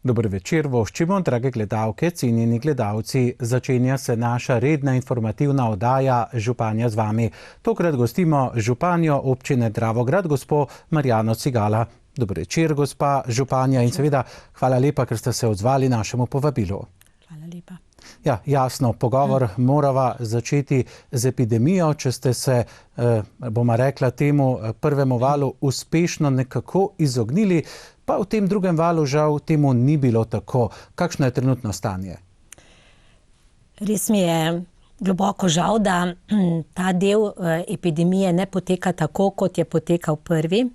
Dober večer, voščimo, drage gledalke, cenjeni gledalci. Začenja se naša redna informativna oddaja Županja z vami. Tokrat gostimo županjo občine Dravograd, gospo Marjano Cigala. Dober večer, gospa županja, in seveda hvala lepa, ker ste se odzvali našemu povabilu. Hvala lepa. Ja, jasno, pogovor morava začeti z epidemijo. Če ste se, bomo rekla, temu prvemu valu uspešno nekako izognili, pa v tem drugem valu žal temu ni bilo tako. Kakšno je trenutno stanje? Res mi je globoko žal, da ta del epidemije ne poteka tako, kot je potekal prvi.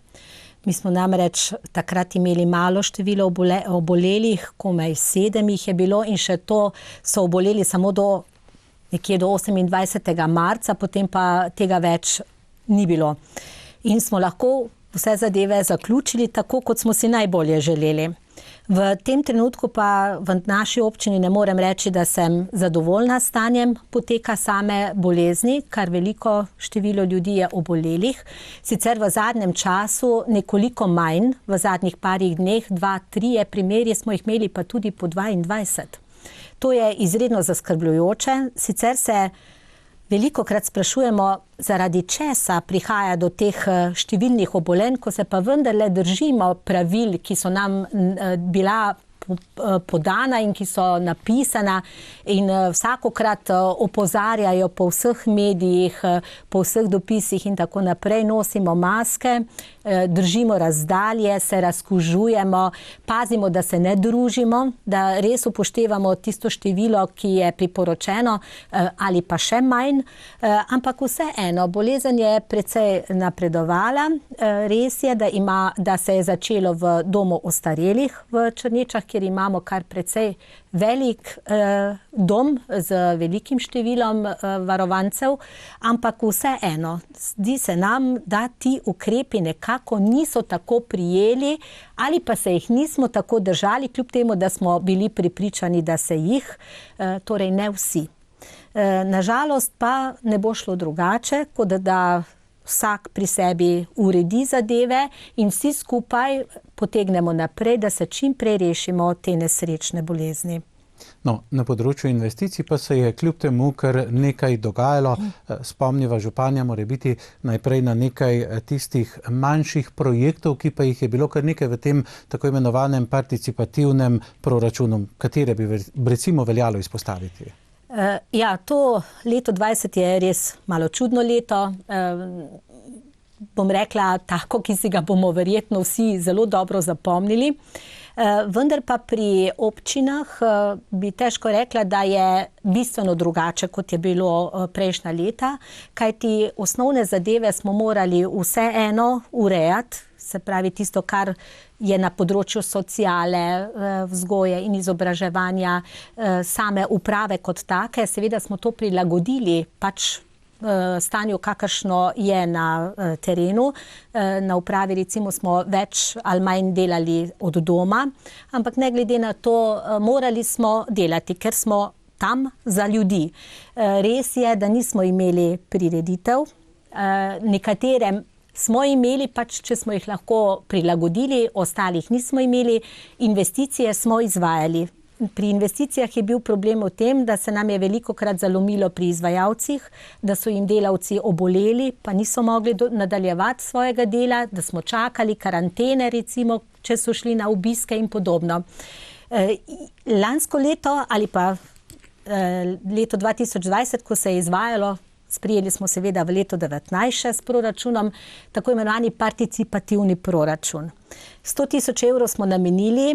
Mi smo namreč takrat imeli malo število obolelih, komaj 7 jih je bilo in še to so oboleli samo nekje do 28. marca, potem pa tega več ni bilo. In smo lahko vse zadeve zaključili tako, kot smo si najbolje želeli. V tem trenutku pa v naši občini ne morem reči, da sem zadovoljna s stanjem poteka same bolezni, kar veliko število ljudi je obolelih. Sicer v zadnjem času nekoliko manj, v zadnjih parih dneh, 2-3 primeri smo jih imeli pa tudi po 22. To je izredno zaskrbljujoče. Sicer se velikokrat sprašujemo, zaradi česa prihaja do teh številnih obolenj, ko se pa vendarle držimo pravil, ki so nam bila podana in ki so napisana in vsakokrat opozarjajo po vseh medijih, po vseh dopisih in tako naprej. Nosimo maske, držimo razdalje, se razkužujemo, pazimo, da se ne družimo, da res upoštevamo tisto število, ki je priporočeno ali pa še manj. Ampak vseeno, bolezen je precej napredovala. Res je, da se je začelo v domu ostarelih v Črnečah, kjer imamo kar precej velik dom z velikim številom varovancev, ampak vseeno, zdi se nam, da ti ukrepi nekako niso tako prijeli ali pa se jih nismo tako držali, kljub temu, da smo bili prepričani, da se jih, torej ne vsi. Nažalost pa ne bo šlo drugače, kot da vsak pri sebi uredi zadeve in vsi skupaj potegnemo naprej, da se čim prej rešimo te nesrečne bolezni. No, na področju investicij pa se je kljub temu kar nekaj dogajalo. Spomniva županja morebiti najprej na nekaj tistih manjših projektov, ki pa jih je bilo kar nekaj v tem tako imenovanem participativnem proračunu, katere bi recimo veljalo izpostaviti. Ja, to leto 20 je res malo čudno leto. Bom rekla tako, ki si ga bomo verjetno vsi zelo dobro zapomnili. Vendar pa pri občinah bi težko rekla, da je bistveno drugače, kot je bilo prejšnja leta, kajti osnovne zadeve smo morali vseeno urejati, se pravi tisto, kar je na področju sociale, vzgoje in izobraževanja, same uprave kot take. Seveda smo to prilagodili pač stanju, kakršno je na terenu. Na upravi recimo smo več ali manj delali od doma, ampak ne glede na to morali smo delati, ker smo tam za ljudi. Res je, da nismo imeli prireditev, nekatere smo imeli, pač če smo jih lahko prilagodili, ostalih nismo imeli, investicije smo izvajali. Pri investicijah je bil problem v tem, da se nam je velikokrat zalomilo pri izvajalcih, da so jim delavci oboleli, pa niso mogli nadaljevati svojega dela, da smo čakali karantene, recimo, če so šli na obiske in podobno. Lansko leto ali pa leto 2020, ko se je izvajalo, sprijeli smo seveda v leto 19 še s proračunom, tako imenovani participativni proračun. 100.000 evrov smo namenili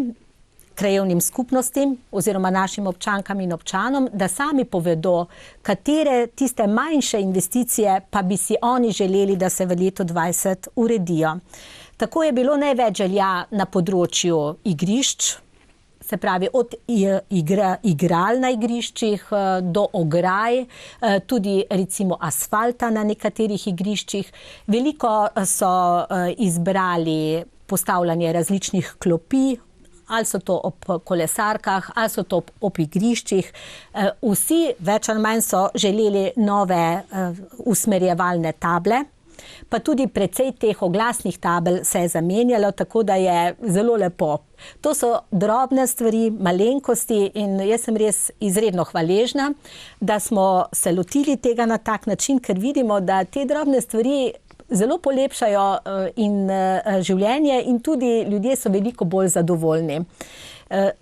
krajevnim skupnostim oziroma našim občankam in občanom, da sami povedo, katere tiste manjše investicije pa bi si oni želeli, da se v letu 20 uredijo. Tako je bilo največ želja na področju igrišč, se pravi od igral na igriščih do ograj, tudi recimo asfalta na nekaterih igriščih. Veliko so izbrali postavljanje različnih klopi, ali so to ob kolesarkah, ali so to ob igriščih. Vsi več ali manj so želeli nove usmerjevalne table. pa tudi precej teh oglasnih tabel se je zamenjalo, tako da je zelo lepo. To so drobne stvari, malenkosti in jaz sem res izredno hvaležna, da smo se lotili tega na tak način, ker vidimo, da te drobne stvari zelo polepšajo življenje in tudi ljudje so veliko bolj zadovoljni.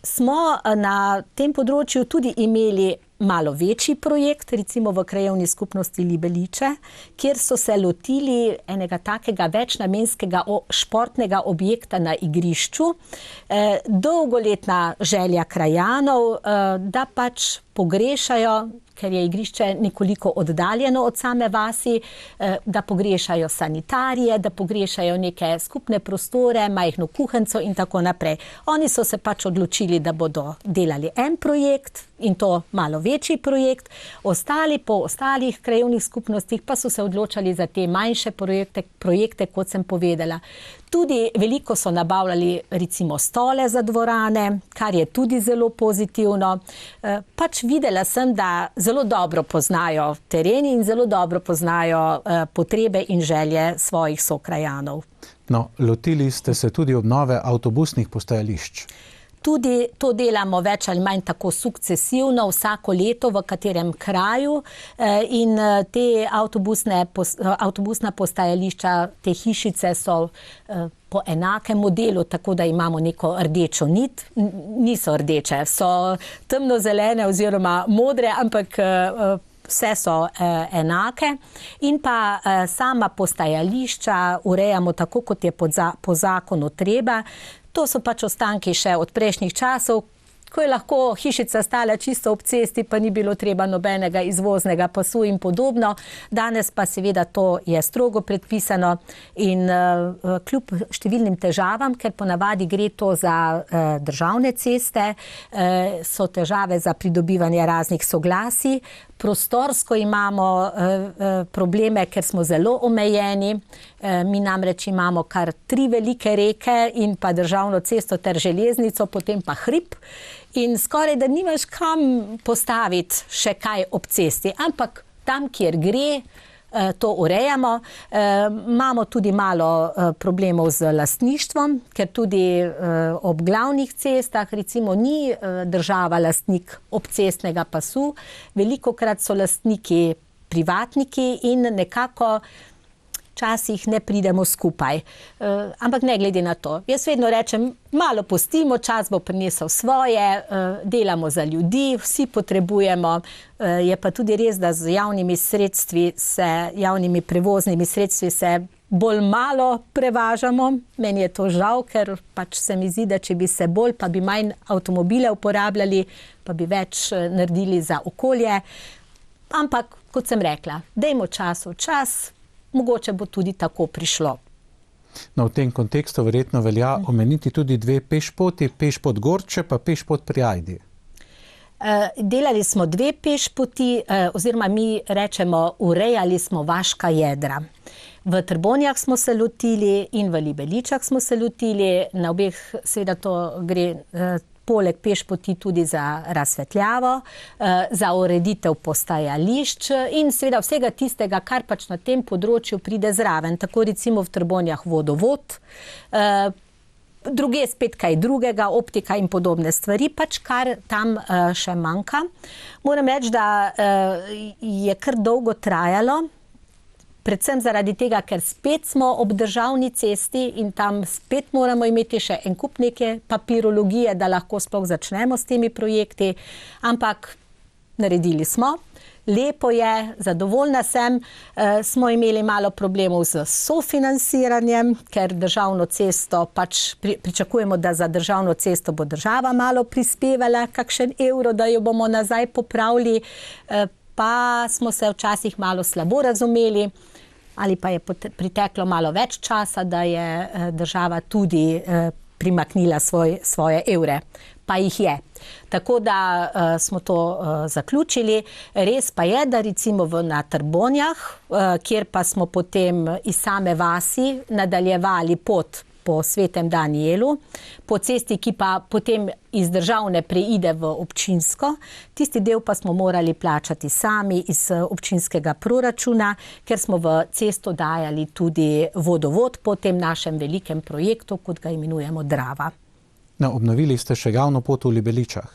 Smo na tem področju tudi imeli malo večji projekt, recimo v krajevni skupnosti Libeliče, kjer so se lotili enega takega večnamenskega športnega objekta na igrišču. Dolgoletna želja krajanov, da pač pogrešajo, ker je igrišče nekoliko oddaljeno od same vasi, da pogrešajo sanitarije, da pogrešajo neke skupne prostore, majhno kuhinjo in tako naprej. Oni so se pač odločili, da bodo delali en projekt in to malo večji projekt, ostali po ostalih krajevnih skupnostih pa so se odločali za te manjše projekte, kot sem povedala. Tudi veliko so nabavljali recimo stole za dvorane, kar je tudi zelo pozitivno. Pač videla sem, da zelo dobro poznajo teren in zelo dobro poznajo potrebe in želje svojih sokrajanov. No, lotili ste se tudi obnove avtobusnih postajališč. Tudi to delamo več ali manj tako sukcesivno vsako leto v katerem kraju in te avtobusna postajališča, te hišice so po enakem modelu, tako da imamo neko rdečo nit. Niso rdeče, so temnozelene oziroma modre, ampak vse so enake in pa sama postajališča urejamo tako, kot je po zakonu treba. To so pač ostanki še od prejšnjih časov, ko je lahko hišica stala čisto ob cesti, pa ni bilo treba nobenega izvoznega pasu in podobno. Danes pa seveda to je strogo predpisano in kljub številnim težavam, ker ponavadi gre to za državne ceste, so težave za pridobivanje raznih soglasij. Prostorsko imamo probleme, ker smo zelo omejeni. Mi namreč imamo kar 3 velike reke in pa državno cesto ter železnico, potem pa hrib. In skoraj da nimaš kam postaviti še kaj ob cesti, ampak tam, kjer gre, to urejamo. Imamo tudi malo problemov z lastništvom, ker tudi ob glavnih cestah recimo ni država lastnik obcestnega pasu. Velikokrat so lastniki privatniki in nekako včasih ne pridemo skupaj. Ampak ne glede na to. Jaz vedno rečem, malo pustimo, čas bo prinesel svoje, delamo za ljudi, vsi potrebujemo. Je pa tudi res, da z javnimi prevoznimi sredstvi se bolj malo prevažamo. Meni je to žal, ker pač se mi zdi, da če bi se bolj, pa bi manj avtomobile uporabljali, pa bi več naredili za okolje. Ampak, kot sem rekla, dajmo čas v čas, mogoče bo tudi tako prišlo. No, v tem kontekstu verjetno velja omeniti tudi 2 pešpoti, pešpot Gorče pa pešpot pri Ajdi. Delali smo 2 pešpoti, oziroma mi rečemo, urejali smo vaška jedra. V Trbonjah smo se lotili in v Libeličah smo se lotili, na obeh seveda to gre poleg pešpoti tudi za razsvetljavo, za ureditev postajališč in seveda vsega tistega, kar pač na tem področju pride zraven. Tako recimo v Trbonjah vodovod, druge spet kaj drugega, optika in podobne stvari, pač kar tam še manjka. Moram reči, da je kar dolgo trajalo, predvsem zaradi tega, ker spet smo ob državni cesti in tam spet moramo imeti še en kup neke papirologije, da lahko sploh začnemo s temi projekti, ampak naredili smo. Lepo je, zadovoljna sem, smo imeli malo problemov z sofinanciranjem, ker državno cesto pač pričakujemo, da za državno cesto bo država malo prispevala kakšen evro, da jo bomo nazaj popravili, pa smo se včasih malo slabo razumeli, ali pa je priteklo malo več časa, da je država tudi primaknila svoje evre. Pa jih je. Tako da smo to zaključili. Res pa je, da recimo na Trbonjah, kjer pa smo potem iz same vasi nadaljevali pot po Svetem Danijelu, po cesti, ki pa potem iz državne preide v občinsko. Tisti del pa smo morali plačati sami iz občinskega proračuna, ker smo v cesto dajali tudi vodovod po tem našem velikem projektu, kot ga imenujemo Drava. No, obnovili ste še javno pot v Libeličah.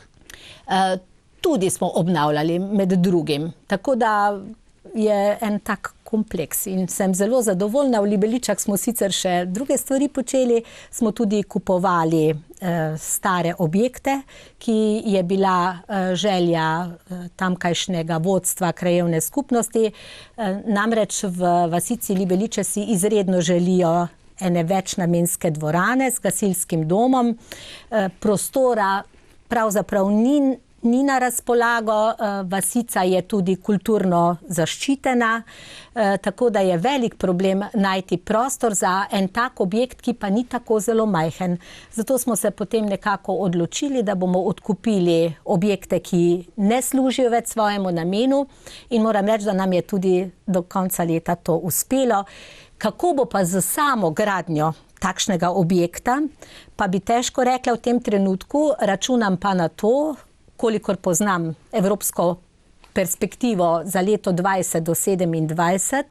Tudi smo obnavljali med drugim, tako da je en tak kompleks in sem zelo zadovoljna. V Libeličah smo sicer še druge stvari počeli, smo tudi kupovali stare objekte, ki je bila želja tamkajšnjega vodstva krajevne skupnosti. Namreč v vasici Libeliče si izredno želijo ene večnamenske dvorane s gasilskim domom. Prostora pravzaprav ni na razpolago, vasica je tudi kulturno zaščitena, tako da je velik problem najti prostor za en tak objekt, ki pa ni tako zelo majhen. Zato smo se potem nekako odločili, da bomo odkupili objekte, ki ne služijo več svojemu namenu, in moram reči, da nam je tudi do konca leta to uspelo. Kako bo pa z samo gradnjo takšnega objekta, pa bi težko rekla v tem trenutku, računam pa na to, kolikor poznam evropsko perspektivo za leto 20 do 27,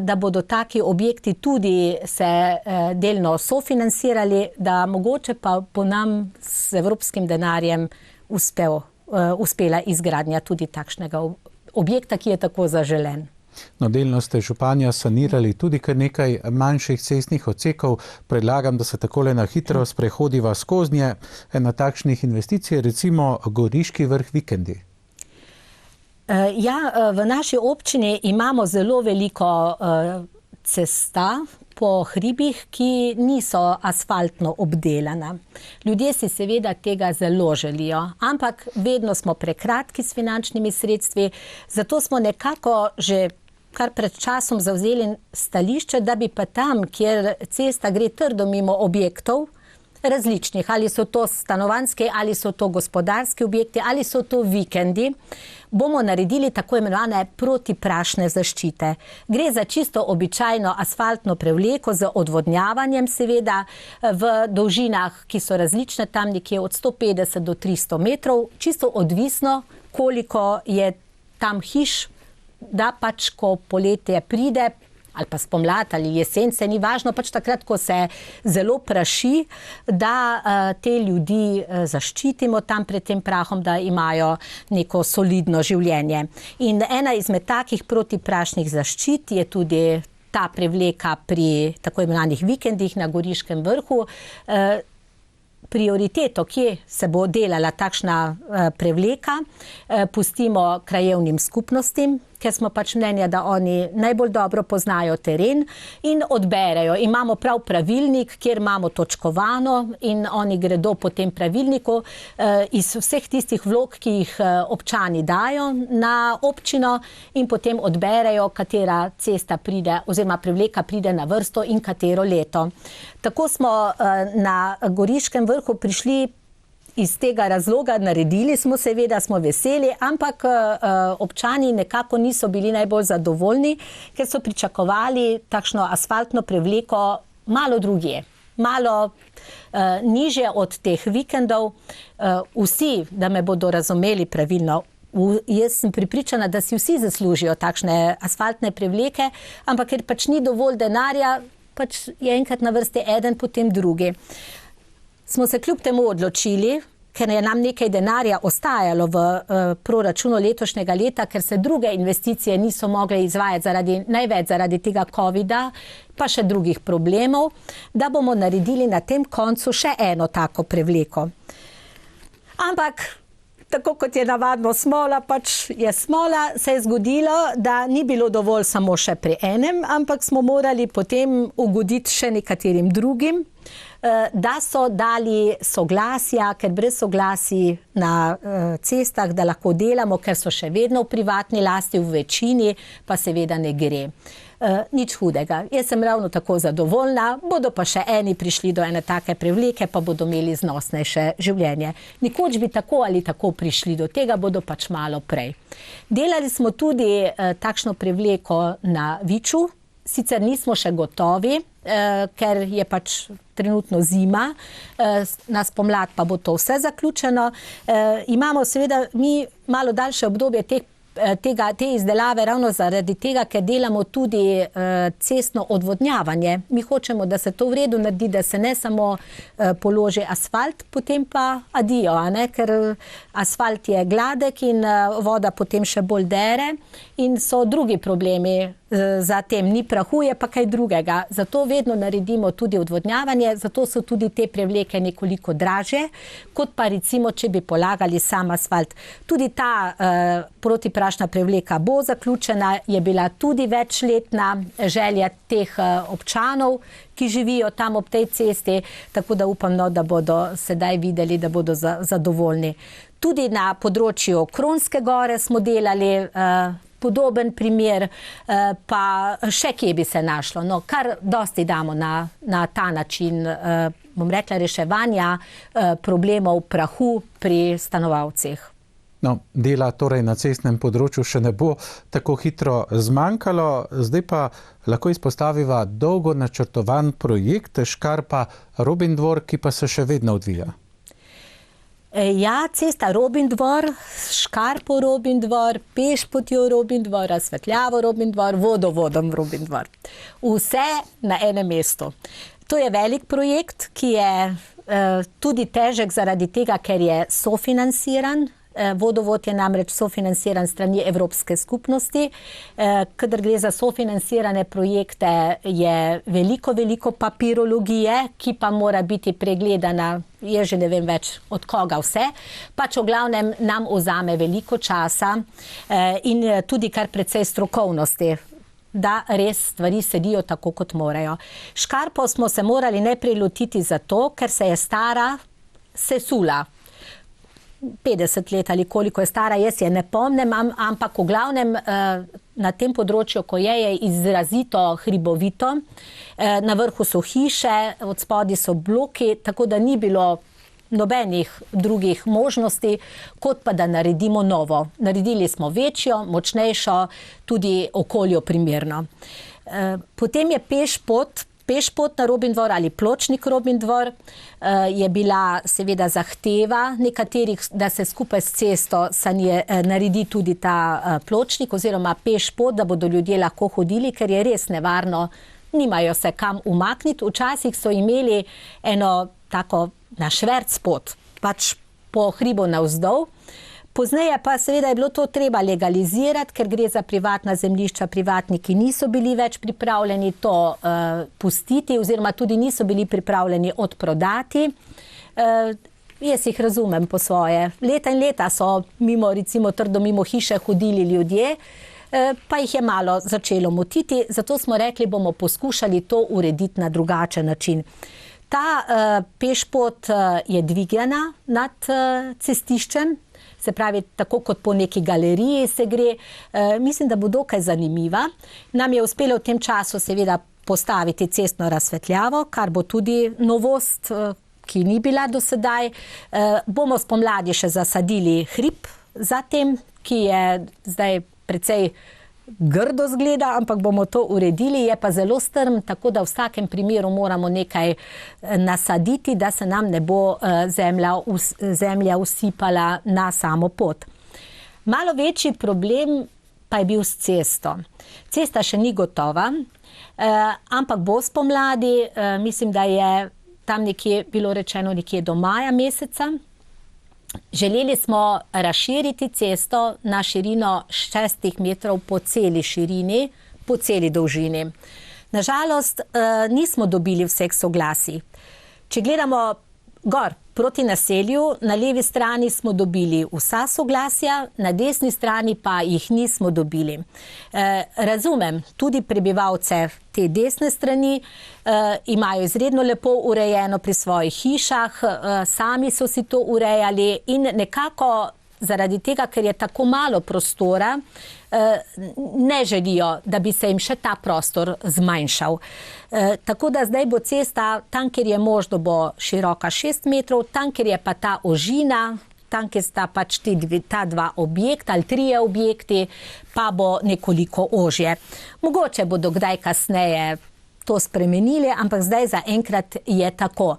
da bodo taki objekti tudi se delno sofinancirali, da mogoče pa bo nam s evropskim denarjem uspela izgradnja tudi takšnega objekta, ki je tako zaželen. No, delno ste, županja, sanirali tudi kar nekaj manjših cestnih odsekov. Predlagam, da se takole na hitro sprehodiva skoznje. Ena takšnih investicij, recimo Goriški vrh vikendi. Ja, v naši občini imamo zelo veliko cesta po hribih, ki niso asfaltno obdelana. Ljudje si seveda tega zelo želijo, ampak vedno smo prekratki s finančnimi sredstvi, zato smo nekako že kar pred časom zavzeli stališče, da bi pa tam, kjer cesta gre trdo mimo objektov, različnih, ali so to stanovanjski, ali so to gospodarski objekti, ali so to vikendi, bomo naredili tako imenovane protiprašne zaščite. Gre za čisto običajno asfaltno prevleko z odvodnjavanjem, seveda v dolžinah, ki so različne, tam nekje od 150 do 300 metrov, čisto odvisno, koliko je tam hiš, da pač, ko poletje pride, ali pa spomlad ali jesen, se ni važno, pač takrat, ko se zelo praši, da te ljudi zaščitimo tam pred tem prahom, da imajo neko solidno življenje. In ena izmed takih protiprašnih zaščit je tudi ta prevleka pri tako imenovanih vikendih na Goriškem vrhu. Prioriteto, kje se bo delala takšna prevleka, pustimo krajevnim skupnostim, ker smo pač mnenja, da oni najbolj dobro poznajo teren in odberejo. Imamo prav pravilnik, kjer imamo točkovano in oni gredo po tem pravilniku iz vseh tistih vlog, ki jih občani dajo na občino, in potem odberejo, katera cesta pride oziroma prevleka pride na vrsto in katero leto. Tako smo na Goriškem vrhu prišli iz tega razloga, naredili smo, seveda smo veseli, ampak občani nekako niso bili najbolj zadovoljni, ker so pričakovali takšno asfaltno prevleko malo drugje, malo nižje od teh vikendov. Vsi, da me bodo razumeli pravilno, jaz sem prepričana, da si vsi zaslužijo takšne asfaltne prevleke, ampak ker pač ni dovolj denarja, pač je enkrat na vrsti eden, potem drugi. Smo se kljub temu odločili, ker je nam nekaj denarja ostajalo v proračunu letošnjega leta, ker se druge investicije niso mogle izvajati največ zaradi tega covida, pa še drugih problemov, da bomo naredili na tem koncu še eno tako prevleko. Ampak tako kot je navadno smola, pač je smola, se je zgodilo, da ni bilo dovolj samo še pri enem, ampak smo morali potem ugoditi še nekaterim drugim, da so dali soglasja, ker brez soglasij na cestah, da lahko delamo, ker so še vedno v privatni lasti, v večini pa seveda ne gre. Nič hudega. Jaz sem ravno tako zadovoljna, bodo pa še eni prišli do ene take prevleke, pa bodo imeli znosnejše življenje. Nikoč bi tako ali tako prišli do tega, bodo pač malo prej. Delali smo tudi takšno prevleko na Viču, sicer nismo še gotovi, ker je pač trenutno zima, na spomlad pa bo to vse zaključeno. Imamo seveda mi malo daljše obdobje te izdelave ravno zaradi tega, ker delamo tudi cestno odvodnjavanje. Mi hočemo, da se to v redu naredi, da se ne samo položi asfalt, potem pa adijo, ker asfalt je gladek in voda potem še bolj dere in so drugi problemi. Zatem ni prahu, je pa kaj drugega. Zato vedno naredimo tudi odvodnjavanje, zato so tudi te prevleke nekoliko dražje, kot pa recimo, če bi polagali sam asfalt. Tudi ta protiprašna prevleka bo zaključena, je bila tudi večletna želja teh občanov, ki živijo tam ob tej cesti, tako da upam, da bodo sedaj videli, da bodo zadovoljni. Tudi na področju Kronske gore smo delali podoben primer, pa še kje bi se našlo. No, kar dosti damo na ta način, bom rekla, reševanja problemov prahu pri stanovalcih. No, dela torej na cestnem področju še ne bo tako hitro zmanjkalo, zdaj pa lahko izpostaviva dolgo načrtovan projekt Škarpa-Robindvor, ki pa se še vedno odvija. Ja, cesta Robindvor, Škarpo-Robindvor, pešpotjo Robindvor, razsvetljavo Robindvor, vodovodom Robindvor. Vse na enem mestu. To je velik projekt, ki je tudi težek zaradi tega, ker je sofinanciran. Vodovod je namreč sofinanciran strani Evropske skupnosti. Kadar gre za sofinancirane projekte, je veliko papirologije, ki pa mora biti pregledana, jaz že ne vem več od koga vse, pač v glavnem nam vzame veliko časa in tudi kar precej strokovnosti, da res stvari sedijo tako, kot morajo. Škarpo smo se morali najprej lotiti zato, ker se je stara sesula. 50 let ali koliko je stara, jaz je ne pomnim, ampak v glavnem na tem področju, ko je izrazito hribovito, na vrhu so hiše, od spodaj so bloki, tako da ni bilo nobenih drugih možnosti, kot pa da naredimo novo. Naredili smo večjo, močnejšo, tudi okolju primerno. Potem je pešpot na Robindvor ali pločnik Robindvor, je bila seveda zahteva nekaterih, da se skupaj s cesto naredi tudi ta pločnik oziroma pešpot, da bodo ljudje lahko hodili, ker je res nevarno, nimajo se kam umakniti. Včasih so imeli eno tako na šverc pot, pač po hribu navzdol. Pozneje pa seveda je bilo to treba legalizirati, ker gre za privatna zemljišča, privatniki niso bili več pripravljeni to pustiti oziroma tudi niso bili pripravljeni odprodati. Jaz jih razumem po svoje. Leta in leta so recimo trdo mimo hiše hodili ljudje, pa jih je malo začelo motiti, zato smo rekli, bomo poskušali to urediti na drugačen način. Ta pešpot je dvigana nad cestiščem, se pravi, tako kot po neki galeriji se gre. Mislim, da bo dokaj zanimiva. Nam je uspelo v tem času seveda postaviti cestno razsvetljavo, kar bo tudi novost, ki ni bila do sedaj. Bomo spomladi še zasadili hrib za tem, ki je zdaj precej grdo zgleda, ampak bomo to uredili, je pa zelo strm, tako da v vsakem primeru moramo nekaj nasaditi, da se nam ne bo zemlja usipala na samo pot. Malo večji problem pa je bil s cesto. Cesta še ni gotova, ampak bo spomladi, mislim, da je tam nekje bilo rečeno nekje do maja meseca. Želeli smo razširiti cesto na širino 6 metrov po celi širini, po celi dolžini. Nažalost, nismo dobili vseh soglasij. Če gledamo gor proti naselju, na levi strani smo dobili vsa soglasja, na desni strani pa jih nismo dobili. Razumem, tudi prebivalce te desne strani imajo izredno lepo urejeno pri svojih hišah, sami so si to urejali in nekako zaradi tega, ker je tako malo prostora, ne želijo, da bi se jim še ta prostor zmanjšal. Tako da zdaj bo cesta, tam, kjer je možno, bo široka 6 metrov, tam, kjer je pa ta ožina, tam, kjer sta pač ta dva objekta ali 3 objekti, pa bo nekoliko ožje. Mogoče bodo kdaj kasneje to spremenili, ampak zdaj zaenkrat je tako.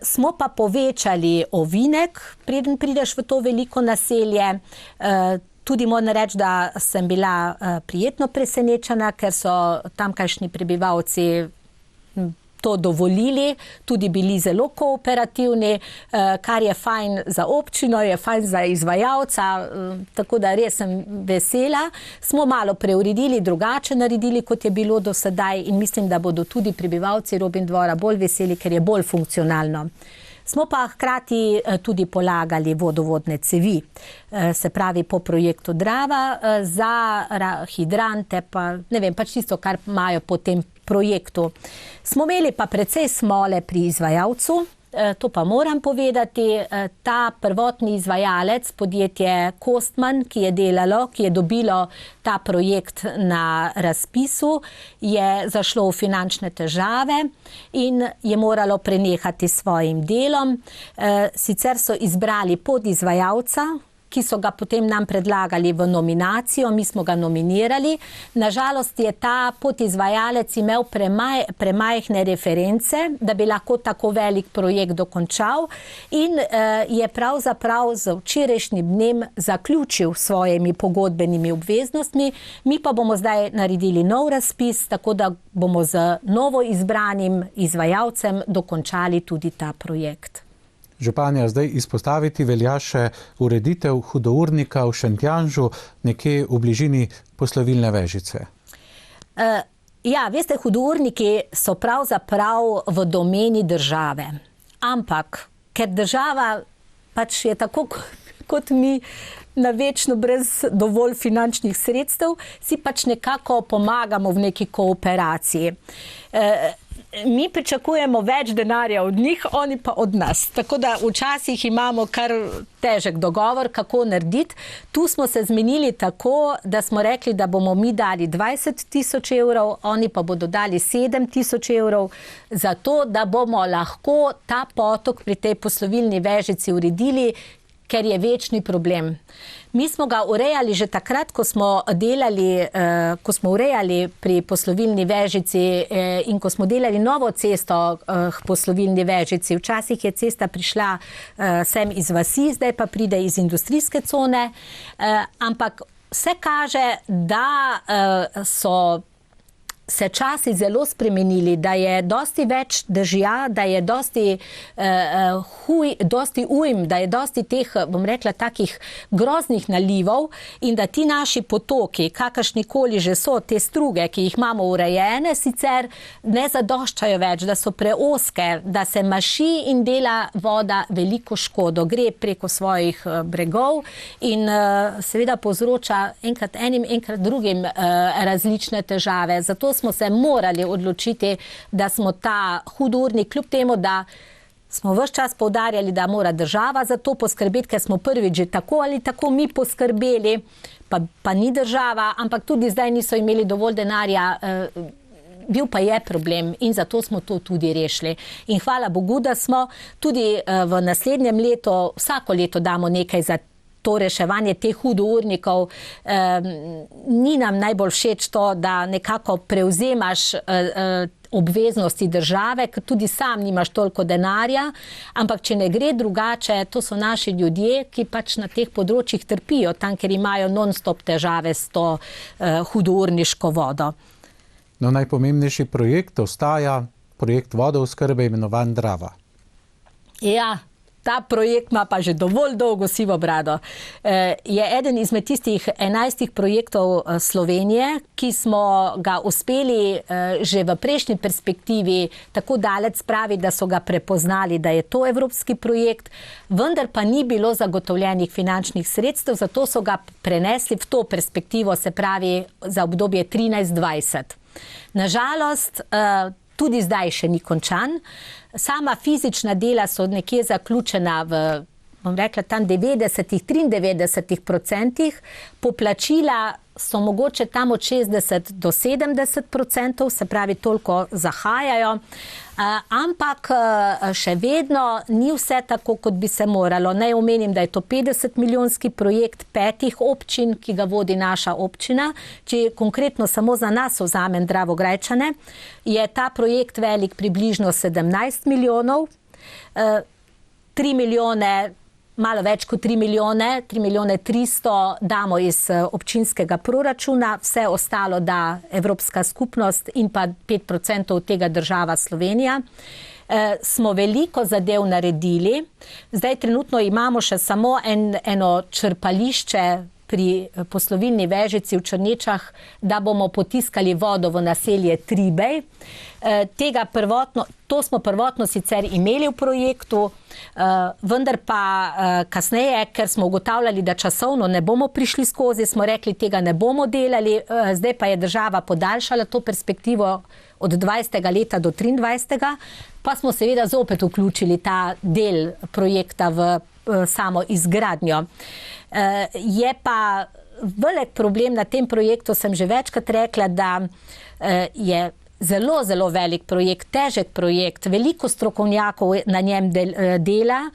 Smo pa povečali ovinek, preden prideš v to veliko naselje. Tudi moram reči, da sem bila prijetno presenečena, ker so tamkajšnji prebivalci to dovolili, tudi bili zelo kooperativni, kar je fajn za občino, je fajn za izvajalca, tako da res sem vesela. Smo malo preuredili, drugače naredili, kot je bilo do sedaj in mislim, da bodo tudi prebivalci Robin dvora bolj veseli, ker je bolj funkcionalno. Smo pa hkrati tudi polagali vodovodne cevi, se pravi po projektu Drava, za hidrante, pa ne vem, pač tisto, kar imajo po tem projektu. Smo imeli pa precej smole pri izvajalcu, to pa moram povedati, ta prvotni izvajalec, podjetje Kostman, ki je delalo, ki je dobilo ta projekt na razpisu, je zašlo v finančne težave in je moralo prenehati s svojim delom. Sicer so izbrali podizvajalca, ki so ga potem nam predlagali v nominacijo, mi smo ga nominirali. Nažalost je ta podizvajalec imel premajhne reference, da bi lahko tako velik projekt dokončal in je pravzaprav z včerajšnjim dnem zaključil svojimi pogodbenimi obveznostmi. Mi pa bomo zdaj naredili nov razpis, tako da bomo z novo izbranim izvajalcem dokončali tudi ta projekt. Županja, zdaj izpostaviti velja še ureditev hudournika v Šentjanžu, nekje v bližini poslovilne vežice. Ja, veste, hudourniki so pravzaprav v domeni države. Ampak, ker država pač je tako kot mi, navečno brez dovolj finančnih sredstev, si pač nekako pomagamo v neki kooperaciji. Mi pričakujemo več denarja od njih, oni pa od nas. Tako da včasih imamo kar težek dogovor, kako narediti. Tu smo se zmenili tako, da smo rekli, da bomo mi dali 20.000 evrov, oni pa bodo dali 7.000 evrov, zato da bomo lahko ta potok pri tej poslovilni vežici uredili, ker je večni problem. Mi smo ga urejali že takrat, ko smo urejali pri poslovilni vežici in ko smo delali novo cesto k poslovilni vežici. Včasih je cesta prišla sem iz vasi, zdaj pa pride iz industrijske cone, ampak vse kaže, da so se časi zelo spremenili, da je dosti več dežja, da je dosti ujm, da je dosti teh, bom rekla, takih groznih nalivov in da ti naši potoki, kakršnikoli že so, te struge, ki jih imamo urejene, sicer ne zadoščajo več, da so preozke, da se maši in dela voda veliko škodo, gre preko svojih bregov in seveda povzroča enkrat enim, enkrat drugim različne težave. Zato smo se morali odločiti, da smo ta hudournik, kljub temu, da smo ves čas poudarjali, da mora država za to poskrbeti, ker smo prvič že tako ali tako mi poskrbeli, pa ni država, ampak tudi zdaj niso imeli dovolj denarja, bil pa je problem in zato smo to tudi rešili. In hvala Bogu, da smo tudi v naslednjem letu, vsako leto damo nekaj za to reševanje teh hudournikov. Ni nam najbolj všeč to, da nekako prevzemaš obveznosti države, ker tudi sam nimaš toliko denarja, ampak če ne gre drugače, to so naši ljudje, ki pač na teh področjih trpijo, tam, ker imajo non-stop težave s to hudourniško vodo. No, najpomembnejši projekt ostaja projekt vodooskrbe imenovan Drava. Ja, ta projekt ima pa že dovolj dolgo sivo brado. Je eden izmed tistih 11 projektov Slovenije, ki smo ga uspeli že v prejšnji perspektivi tako daleč spraviti, da so ga prepoznali, da je to evropski projekt, vendar pa ni bilo zagotovljenih finančnih sredstev, zato so ga prenesli v to perspektivo, se pravi za obdobje 13-20. Nažalost, tudi zdaj še ni končan. Sama fizična dela so nekje zaključena v bom rekla, tam 93%, poplačila so mogoče tam od 60 do 70%, se pravi, toliko zahajajo, ampak še vedno ni vse tako, kot bi se moralo. Naj omenim, da je to 50-milijonski projekt 5 občin, ki ga vodi naša občina. Če konkretno samo za nas vzamem Dravograjčane, je ta projekt velik približno 17 milijonov, 3 milijone, malo več kot 3 milijone, 3 milijone 300 damo iz občinskega proračuna, vse ostalo da Evropska skupnost in pa 5% od tega država Slovenija. Smo veliko zadev naredili, zdaj trenutno imamo še samo eno črpališče pri poslovilni Vežici v Črnečah, da bomo potiskali vodo v naselje Tribej. To smo prvotno sicer imeli v projektu, vendar pa kasneje, ker smo ugotavljali, da časovno ne bomo prišli skozi, smo rekli, tega ne bomo delali, zdaj pa je država podaljšala to perspektivo od 20. leta do 23. Pa smo seveda zopet vključili ta del projekta v samo izgradnjo. Je pa velik problem na tem projektu, sem že večkrat rekla, da je zelo, zelo velik projekt, težek projekt, veliko strokovnjakov na njem dela,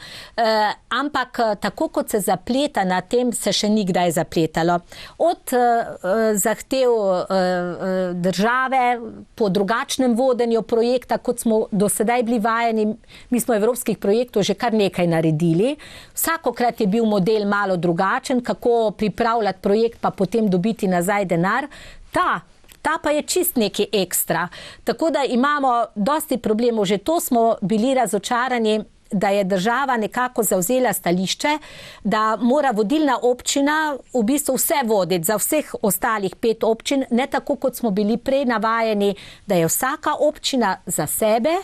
ampak tako kot se zapleta na tem, se še nikdaj zapletalo. Od zahtev države po drugačnem vodenju projekta, kot smo do sedaj bili vajeni, mi smo evropskih projektov že kar nekaj naredili. Vsakokrat je bil model malo drugačen, kako pripravljati projekt, pa potem dobiti nazaj denar. Ta pa je čist neki ekstra. Tako da imamo dosti problemov. Že to smo bili razočarani, da je država nekako zavzela stališče, da mora vodilna občina v bistvu vse voditi za vseh ostalih 5 občin, ne tako, kot smo bili prej navajeni, da je vsaka občina za sebe,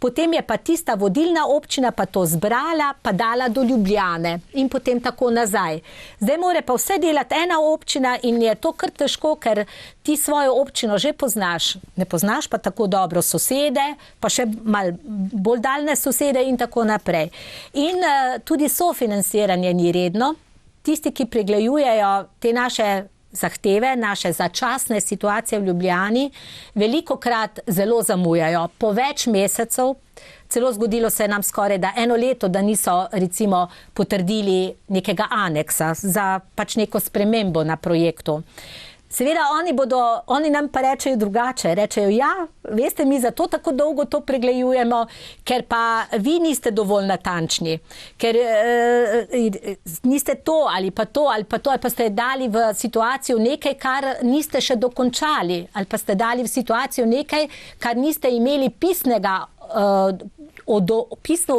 potem je pa tista vodilna občina pa to zbrala, pa dala do Ljubljane in potem tako nazaj. Zdaj mora pa vse delati ena občina in je to kar težko, ker ti svojo občino že poznaš, ne poznaš pa tako dobro sosede, pa še malo bolj daljne sosede in tako naprej. In tudi sofinanciranje ni redno. Tisti, ki pregledujejo te naše zahteve, naše začasne situacije v Ljubljani, velikokrat zelo zamujajo. Po več mesecev, celo zgodilo se nam skoraj da 1 leto, da niso recimo potrdili nekega aneksa za pač neko spremembo na projektu. Seveda oni nam pa rečejo drugače, rečejo, ja, veste, mi zato tako dolgo to pregledujemo, ker pa vi niste dovolj natančni, ker niste to ali pa to, ali pa ste dali v situacijo nekaj, kar niste še dokončali, ali pa ste dali v situacijo nekaj, kar niste imeli pisno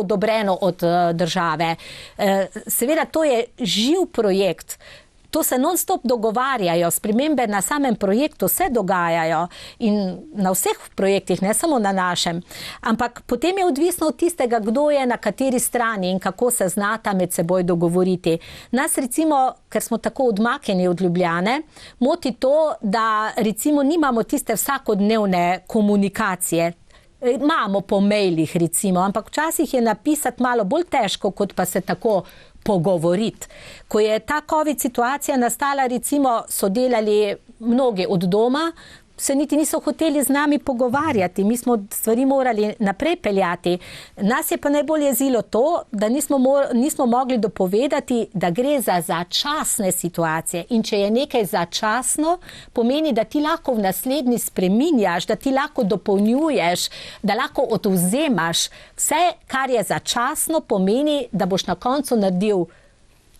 odobreno od države. Seveda to je živ projekt. To se non-stop dogovarjajo, spremembe na samem projektu se dogajajo in na vseh projektih, ne samo na našem. Ampak potem je odvisno od tistega, kdo je na kateri strani in kako se znata med seboj dogovoriti. Nas recimo, ker smo tako odmaknjeni od Ljubljane, moti to, da recimo nimamo tiste vsakodnevne komunikacije. Imamo po mailih recimo, ampak včasih je napisati malo bolj težko, kot pa se tako pogovoriti. Ko je ta COVID situacija nastala, recimo, so delali mnogi od doma, se niti niso hoteli z nami pogovarjati, mi smo stvari morali naprej peljati. Nas je pa najbolj jezilo to, da nismo mogli dopovedati, da gre za začasne situacije. In če je nekaj začasno, pomeni, da ti lahko v naslednji spreminjaš, da ti lahko dopolnjuješ, da lahko odvzemaš. Vse, kar je začasno, pomeni, da boš na koncu naredil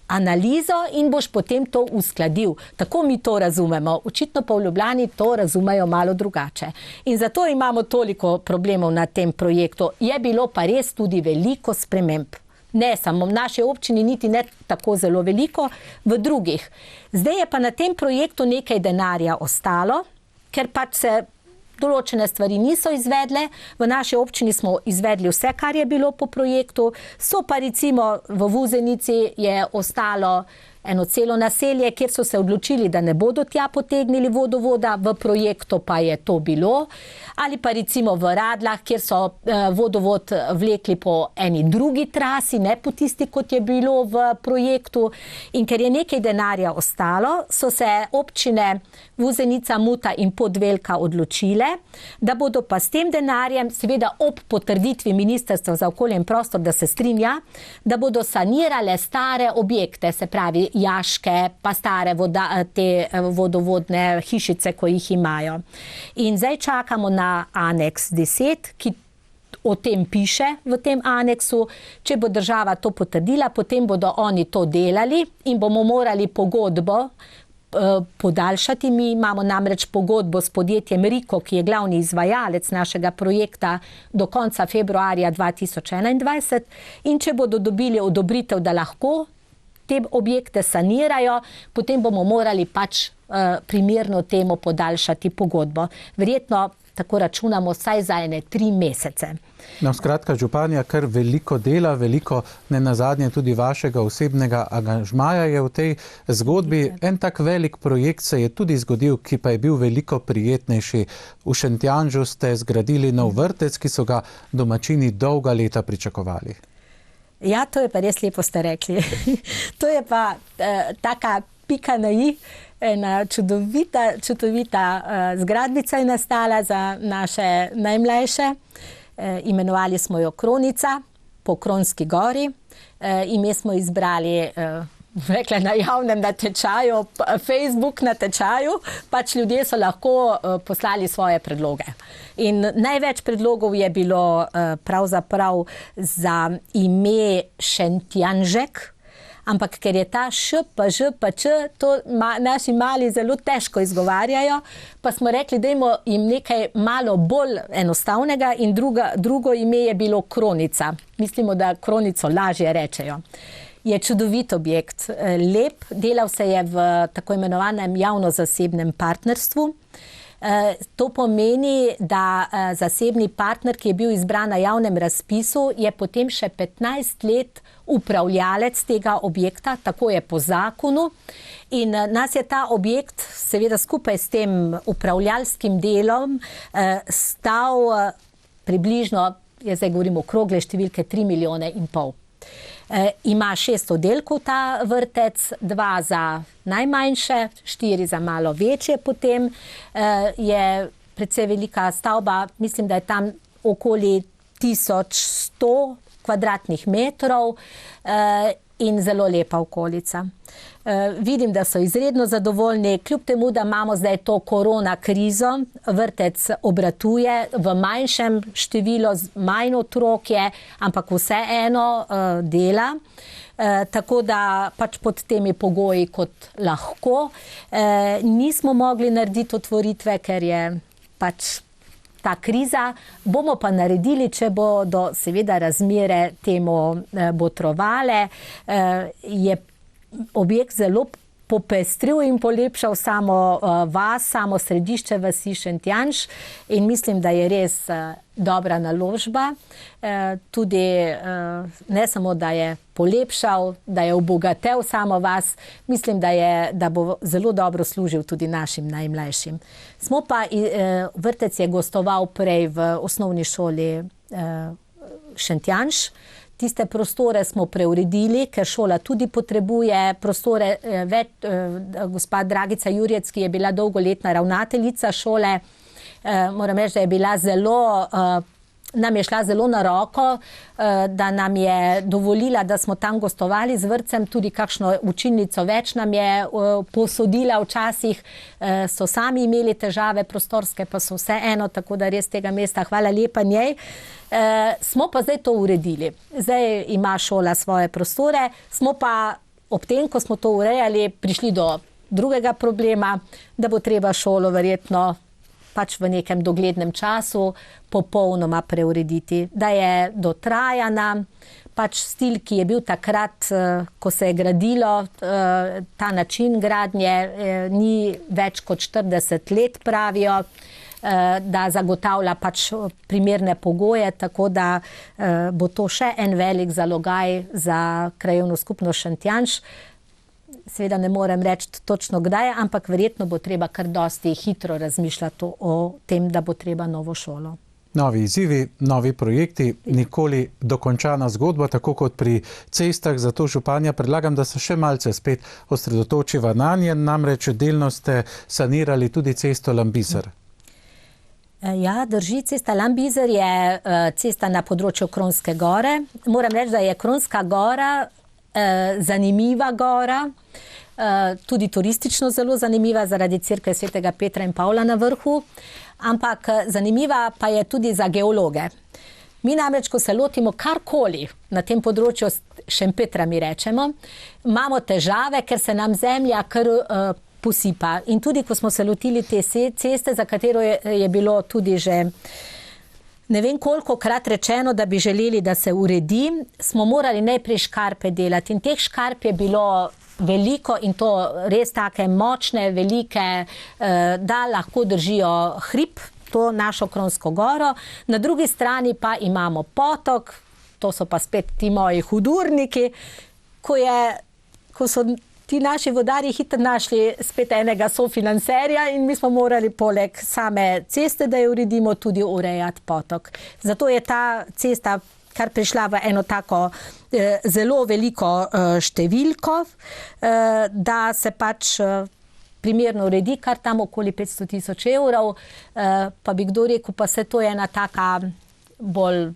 analizo in boš potem to uskladil. Tako mi to razumemo. Očitno pa v Ljubljani to razumejo malo drugače. In zato imamo toliko problemov na tem projektu. Je bilo pa res tudi veliko sprememb. Ne samo v naši občini, niti ne tako zelo veliko, v drugih. Zdaj je pa na tem projektu nekaj denarja ostalo, ker pač se določene stvari niso izvedle. V naši občini smo izvedli vse, kar je bilo po projektu. So pa recimo v Vuzenici je ostalo eno celo naselje, kjer so se odločili, da ne bodo tja potegnili vodovoda, v projektu pa je to bilo. Ali pa recimo v Radlah, kjer so vodovod vlekli po eni drugi trasi, ne po tisti, kot je bilo v projektu. In ker je nekaj denarja ostalo, so se občine Vuzenica, Muta in Podvelka odločile, da bodo pa s tem denarjem, seveda ob potrditvi Ministrstva za okolje in prostor, da se strinja, da bodo sanirale stare objekte, se pravi jaške, pa stare te vodovodne hišice, ko jih imajo. In zdaj čakamo na aneks 10, ki o tem piše v tem aneksu. Če bo država to potrdila, potem bodo oni to delali in bomo morali pogodbo podaljšati. Mi imamo namreč pogodbo s podjetjem Riko, ki je glavni izvajalec našega projekta do konca februarja 2021, in če bodo dobili odobritev, da lahko te objekte sanirajo, potem bomo morali pač primerno temu podaljšati pogodbo. Verjetno tako računamo vsaj za ene 3 mesece. No, skratka, županja, kar veliko dela, veliko nenazadnje tudi vašega osebnega angažmaja je v tej zgodbi. En tak velik projekt se je tudi zgodil, ki pa je bil veliko prijetnejši. V Šentjanžu ste zgradili nov vrtec, ki so ga domačini dolga leta pričakovali. Ja, to je pa res lepo ste rekli. To je pa taka pika na i, ena čudovita zgradbica je nastala za naše najmlajše. Imenovali smo jo Kronica, po Kronski gori. Ime smo izbrali, rekla, na javnem natečaju, Facebook natečaju, pač ljudje so lahko poslali svoje predloge. In največ predlogov je bilo pravzaprav za ime Šentjanžek, ampak ker je ta š, pa ž, pa č, to naši mali zelo težko izgovarjajo, pa smo rekli, dajmo jim nekaj malo bolj enostavnega, in drugo ime je bilo Kronica. Mislimo, da Kronico lažje rečejo. Je čudovit objekt, lep, delal se je v tako imenovanem javno-zasebnem partnerstvu. To pomeni, da zasebni partner, ki je bil izbran na javnem razpisu, je potem še 15 let upravljalec tega objekta, tako je po zakonu. In nas je ta objekt, seveda skupaj s tem upravljalskim delom, stal približno, jaz zdaj govorim okrogle številke, 3,5 milijona. Ima 6 oddelkov ta vrtec, 2 za najmanjše, 4 za malo večje potem. Je precej velika stavba, mislim, da je tam okoli 1100 kvadratnih metrov in zelo lepa okolica. Vidim, da so izredno zadovoljni, kljub temu, da imamo zdaj to korona krizo, vrtec obratuje v manjšem številu, manj otrok je, ampak vseeno dela. Tako da pač pod temi pogoji kot lahko. Nismo mogli narediti otvoritve, ker je pač ta kriza. Bomo pa naredili, če bodo seveda razmere temu botrovale. Je objekt zelo popestril in polepšal samo vas, samo središče vasi Šentjanž, in mislim, da je res dobra naložba. Tudi ne samo, da je polepšal, da je obogatel samo vas, mislim, da bo zelo dobro služil tudi našim najmlajšim. Smo pa, vrtec je gostoval prej v osnovni šoli Šentjanž. Tiste prostore smo preuredili, ker šola tudi potrebuje prostore. Gospa Dragica Jurjec, ki je bila dolgoletna ravnateljica šole, moram reči, da je bila nam je šla zelo na roko, da nam je dovolila, da smo tam gostovali z vrtcem, tudi kakšno učilnico več nam je posodila včasih, so sami imeli težave prostorske, pa so vseeno, tako da res tega mesta hvala lepa njej. Smo pa zdaj to uredili. Zdaj ima šola svoje prostore, smo pa ob tem, ko smo to urejali, prišli do drugega problema, da bo treba šolo verjetno pač v nekem doglednem času popolnoma preurediti, da je dotrajana, pač stil, ki je bil takrat, ko se je gradilo, ta način gradnje ni več kot 40 let, pravijo, da zagotavlja pač primerne pogoje, tako da bo to še en velik zalogaj za krajevno skupnost Šentjanž. seveda ne morem reči točno kdaj, ampak verjetno bo treba kar dosti hitro razmišljati o tem, da bo treba novo šolo. Novi izzivi, novi projekti, nikoli dokončana zgodba, tako kot pri cestah, zato županja predlagam, da se še malce spet osredotočiva na nje, namreč delno ste sanirali tudi cesto Lambizer. Ja, drži, cesta Lambizer je cesta na področju Kronske gore. Moram reči, da je Kronska gora zanimiva gora, tudi turistično zelo zanimiva zaradi cerkve svetega Petra in Pavla na vrhu, ampak zanimiva pa je tudi za geologe. Mi namreč, ko se lotimo karkoli na tem področju Šempetra, mi rečemo, imamo težave, ker se nam zemlja kar posipa. In tudi, ko smo se lotili te ceste, za katero je bilo tudi že ne vem kolikokrat rečeno, da bi želeli, da se uredi, smo morali najprej škarpe delati. In teh škarp je bilo veliko in to res take močne, velike, da lahko držijo hrib, to našo Kronsko goro. Na drugi strani pa imamo potok, to so pa spet ti moji hudurniki, ko so ti naši vodarji hitro našli spet enega sofinanserja in mi smo morali poleg same ceste, da jo uredimo, tudi urejati potok. Zato je ta cesta kar prišla v eno tako zelo veliko številko, da se pač primerno uredi, kar tam okoli 500 000 evrov, pa bi kdo rekel, pa se to je ena taka bolj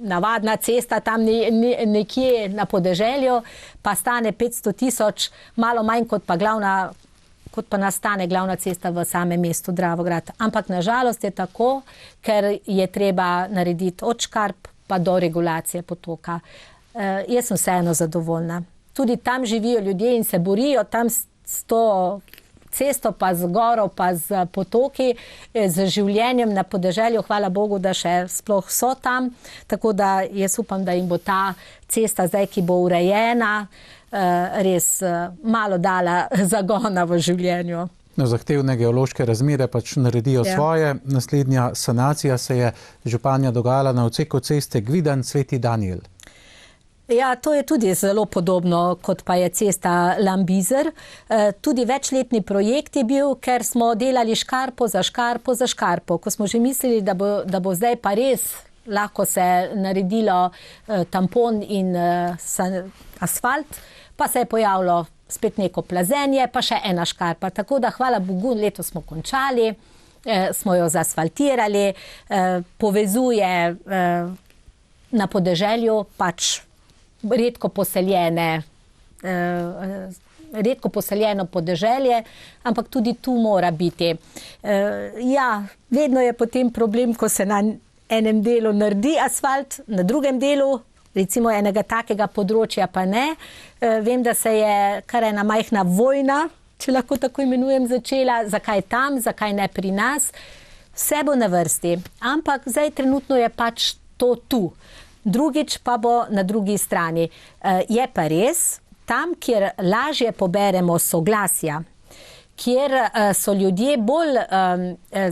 navadna cesta tam nekje na podeželju, pa stane 500 000, malo manj kot pa nastane glavna cesta v samem mestu Dravograd. Ampak nažalost je tako, ker je treba narediti od škarp pa do regulacije potoka. Jaz sem vseeno zadovoljna. Tudi tam živijo ljudje in se borijo, tam s to cesto, pa z goro, pa z potoki, z življenjem na podeželju, hvala Bogu, da še sploh so tam, tako da jaz upam, da jim bo ta cesta zdaj, ki bo urejena, res malo dala zagona v življenju. Zahtevne geološke razmere pač naredijo svoje. Naslednja sanacija se je županja dogajala na odseku ceste Gvidan Sveti Danijel. Ja, to je tudi zelo podobno, kot pa je cesta Lambizer. Tudi večletni projekt je bil, ker smo delali škarpo za škarpo za škarpo. Ko smo že mislili, da bo zdaj pa res lahko se naredilo tampon in asfalt, pa se je pojavilo spet neko plazenje, pa še ena škarpa. Tako da hvala Bogu, letos smo končali, smo jo zasfaltirali, povezuje na podeželju pač redko poseljeno podeželje, ampak tudi tu mora biti. Ja, vedno je potem problem, ko se na enem delu naredi asfalt, na drugem delu, recimo enega takega področja pa ne. Vem, da se je kar ena majhna vojna, če lahko tako imenujem, začela. Zakaj tam, zakaj ne pri nas? Vse bo na vrsti, ampak zdaj trenutno je pač to tu. Drugič pa bo na drugi strani. Je pa res, tam, kjer lažje poberemo soglasja, kjer so ljudje bolj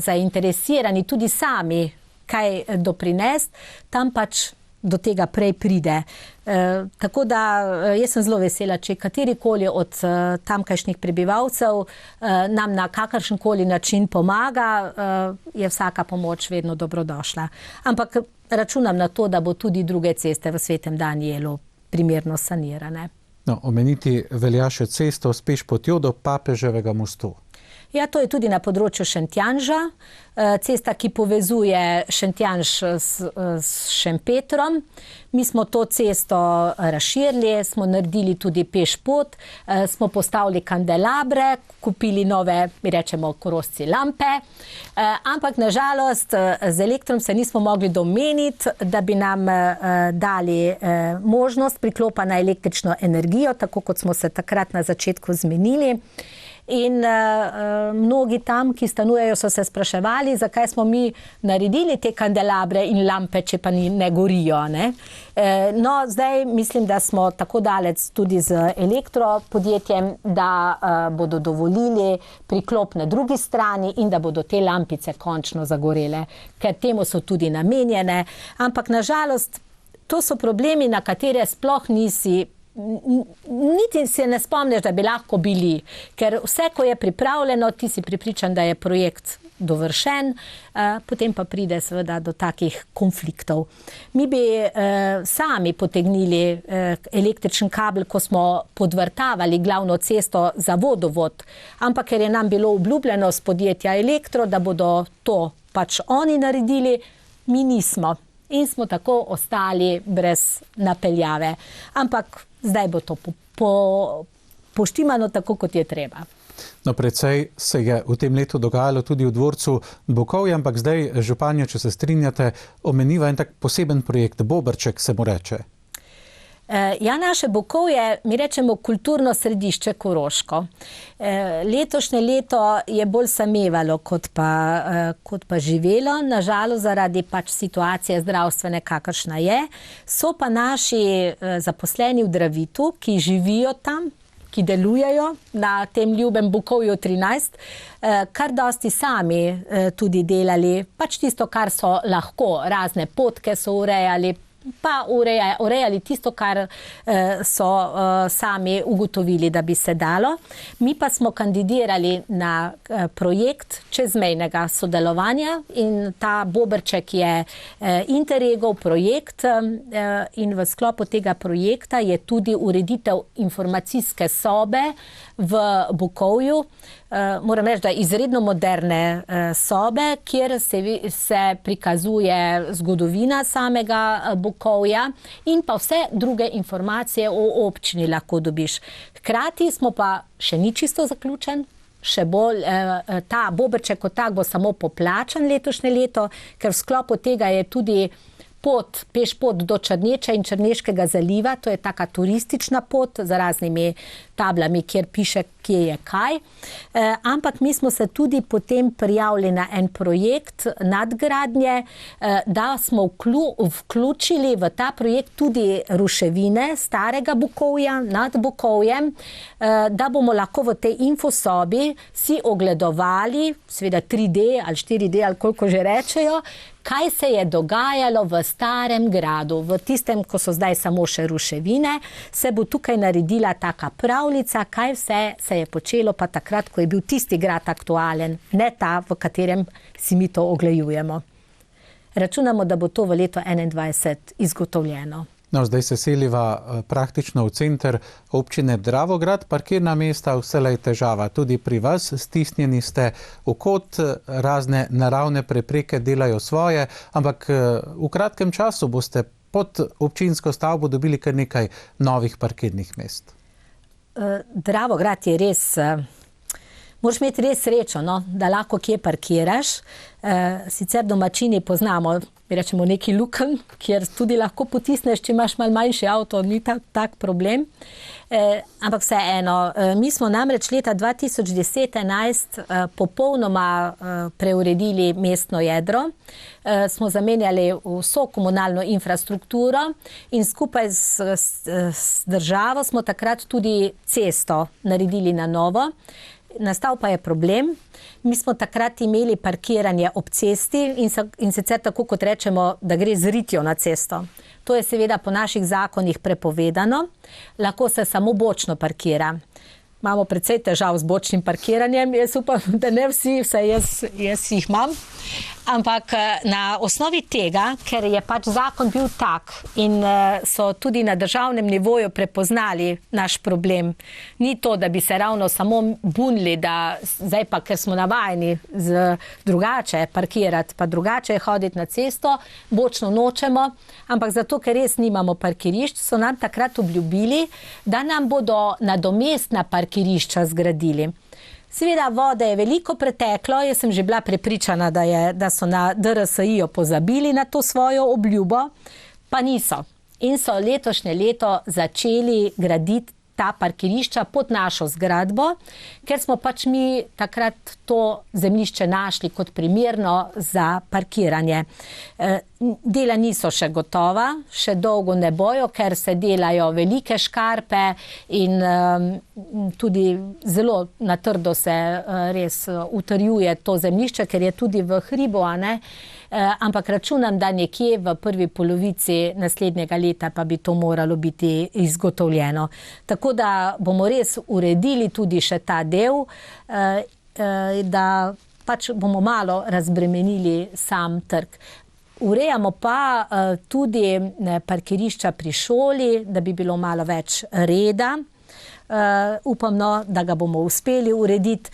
zainteresirani tudi sami, kaj doprinesti, tam pač do tega prej pride. Tako da jaz sem zelo vesela, če katerikoli od tamkajšnjih prebivalcev nam na kakršenkoli način pomaga, je vsaka pomoč vedno dobrodošla. Ampak računam na to, da bo tudi druge ceste v Svetem Danijelu primerno sanirane. No, omeniti velja še cesto s pešpotjo do Papeževega mostu. Ja, to je tudi na področju Šentjanža, cesta, ki povezuje Šentjanž s Šempetrom. Mi smo to cesto razširili, smo naredili tudi pešpot, smo postavili kandelabre, kupili nove, mi rečemo, korosci lampe, ampak nažalost z Elektrom se nismo mogli domeniti, da bi nam dali možnost priklopa na električno energijo, tako kot smo se takrat na začetku zmenili. In mnogi tam, ki stanujejo, so se spraševali, zakaj smo mi naredili te kandelabre in lampe, če pa ne gorijo. Ne? No, zdaj mislim, da smo tako daleč tudi z elektropodjetjem, da bodo dovolili priklop na drugi strani in da bodo te lampice končno zagorele, ker temu so tudi namenjene. Ampak nažalost, to so problemi, na katere sploh nisi niti se ne spomniš, da bi lahko bili, ker vse, ko je pripravljeno, ti si prepričan, da je projekt dovršen, potem pa pride seveda do takih konfliktov. Mi bi sami potegnili električen kabel, ko smo podvrtavali glavno cesto za vodovod, ampak ker je nam bilo obljubljeno z podjetja Elektro, da bodo to pač oni naredili, mi nismo. In smo tako ostali brez napeljave. Ampak zdaj bo to poštimano tako, kot je treba. No, precej se je v tem letu dogajalo tudi v dvorcu Bukovje, ampak zdaj, županja, če se strinjate, omeniva en tak poseben projekt, Boberček se mu reče. Ja, naše Bukovje, mi rečemo kulturno središče Koroško. Letošnje leto je bolj samevalo, kot pa živelo, nažalost zaradi pač situacije zdravstvene, kakršna je. So pa naši zaposleni v Dravitu, ki živijo tam, ki delujejo na tem ljubem Bukovju 13, kar dosti sami tudi delali, pač tisto, kar so lahko, razne potke so urejali, pa urejali tisto, kar so sami ugotovili, da bi se dalo. Mi pa smo kandidirali na projekt čezmejnega sodelovanja in ta Boberček je Interregov projekt in v sklopu tega projekta je tudi ureditev informacijske sobe v Bukovju. Moram reči, da izredno moderne sobe, kjer se prikazuje zgodovina samega Bukovja in pa vse druge informacije o občini lahko dobiš. Hkrati smo pa še ni čisto zaključen, še bolj ta Boberček kot tak bo samo poplačan letošnje leto, ker v sklopu tega je tudi pešpot do Črneča in Črneškega zaliva, to je taka turistična pot z raznimi tablami, kjer piše, kje je kaj. Ampak mi smo se tudi potem prijavili na en projekt nadgradnje, da smo vključili v ta projekt tudi ruševine starega Bukovja nad Bukovjem, da bomo lahko v tej infosobi si ogledovali, seveda 3D ali 4D ali koliko že rečejo, kaj se je dogajalo v starem gradu, v tistem, ko so zdaj samo še ruševine, se bo tukaj naredila taka pravljica, kaj vse se je počelo pa takrat, ko je bil tisti grad aktualen, ne ta, v katerem si mi to oglejujemo. Računamo, da bo to v letu 2021 izgotovljeno. No, zdaj se seliva praktično v center občine Dravograd, parkirna mesta vselej težava. Tudi pri vas stisnjeni ste v kot, razne naravne prepreke delajo svoje, ampak v kratkem času boste pod občinsko stavbo dobili kar nekaj novih parkirnih mest. Dravograd je res... Moraš imeti res srečo, no, da lahko kje parkiraš. Sicer domačini poznamo, mi rečemo neki luken, kjer tudi lahko potisneš, če imaš malo manjši avto, ni tak problem. Ampak vseeno, mi smo namreč leta 2010-2011 popolnoma preuredili mestno jedro. Smo zamenjali vso komunalno infrastrukturo in skupaj z državo smo takrat tudi cesto naredili na novo. Nastal pa je problem. Mi smo takrat imeli parkiranje ob cesti in sicer tako, kot rečemo, da gre z ritjo na cesto. To je seveda po naših zakonih prepovedano. Lahko se samo bočno parkira. Imamo precej težav z bočnim parkiranjem. Jaz upam, da ne vsi, vsaj jaz jih imam. Ampak na osnovi tega, ker je pač zakon bil tak in so tudi na državnem nivoju prepoznali naš problem. Ni to, da bi se ravno samo bunili, da zdaj pa, ker smo navajeni drugače parkirati, pa drugače hoditi na cesto, bočno nočemo, ampak zato, ker res nimamo parkirišč, so nam takrat obljubili, da nam bodo nadomestna parkirišča zgradili. Seveda vode je veliko preteklo, jaz sem že bila prepričana, da so na DRSI-ju pozabili na to svojo obljubo, pa niso. In so letošnje leto začeli graditi ta parkirišča pod našo zgradbo, ker smo pač mi takrat to zemljišče našli kot primerno za parkiranje. Dela niso še gotova, še dolgo ne bojo, ker se delajo velike škarpe in tudi zelo na trdo se res utrjuje to zemljišče, ker je tudi v hribu, ampak računam, da nekje v prvi polovici naslednjega leta pa bi to moralo biti izgotovljeno. Tako da bomo res uredili tudi še ta del, da pač bomo malo razbremenili sam trg. Urejamo pa tudi parkirišča pri šoli, da bi bilo malo več reda. Upam, da ga bomo uspeli urediti.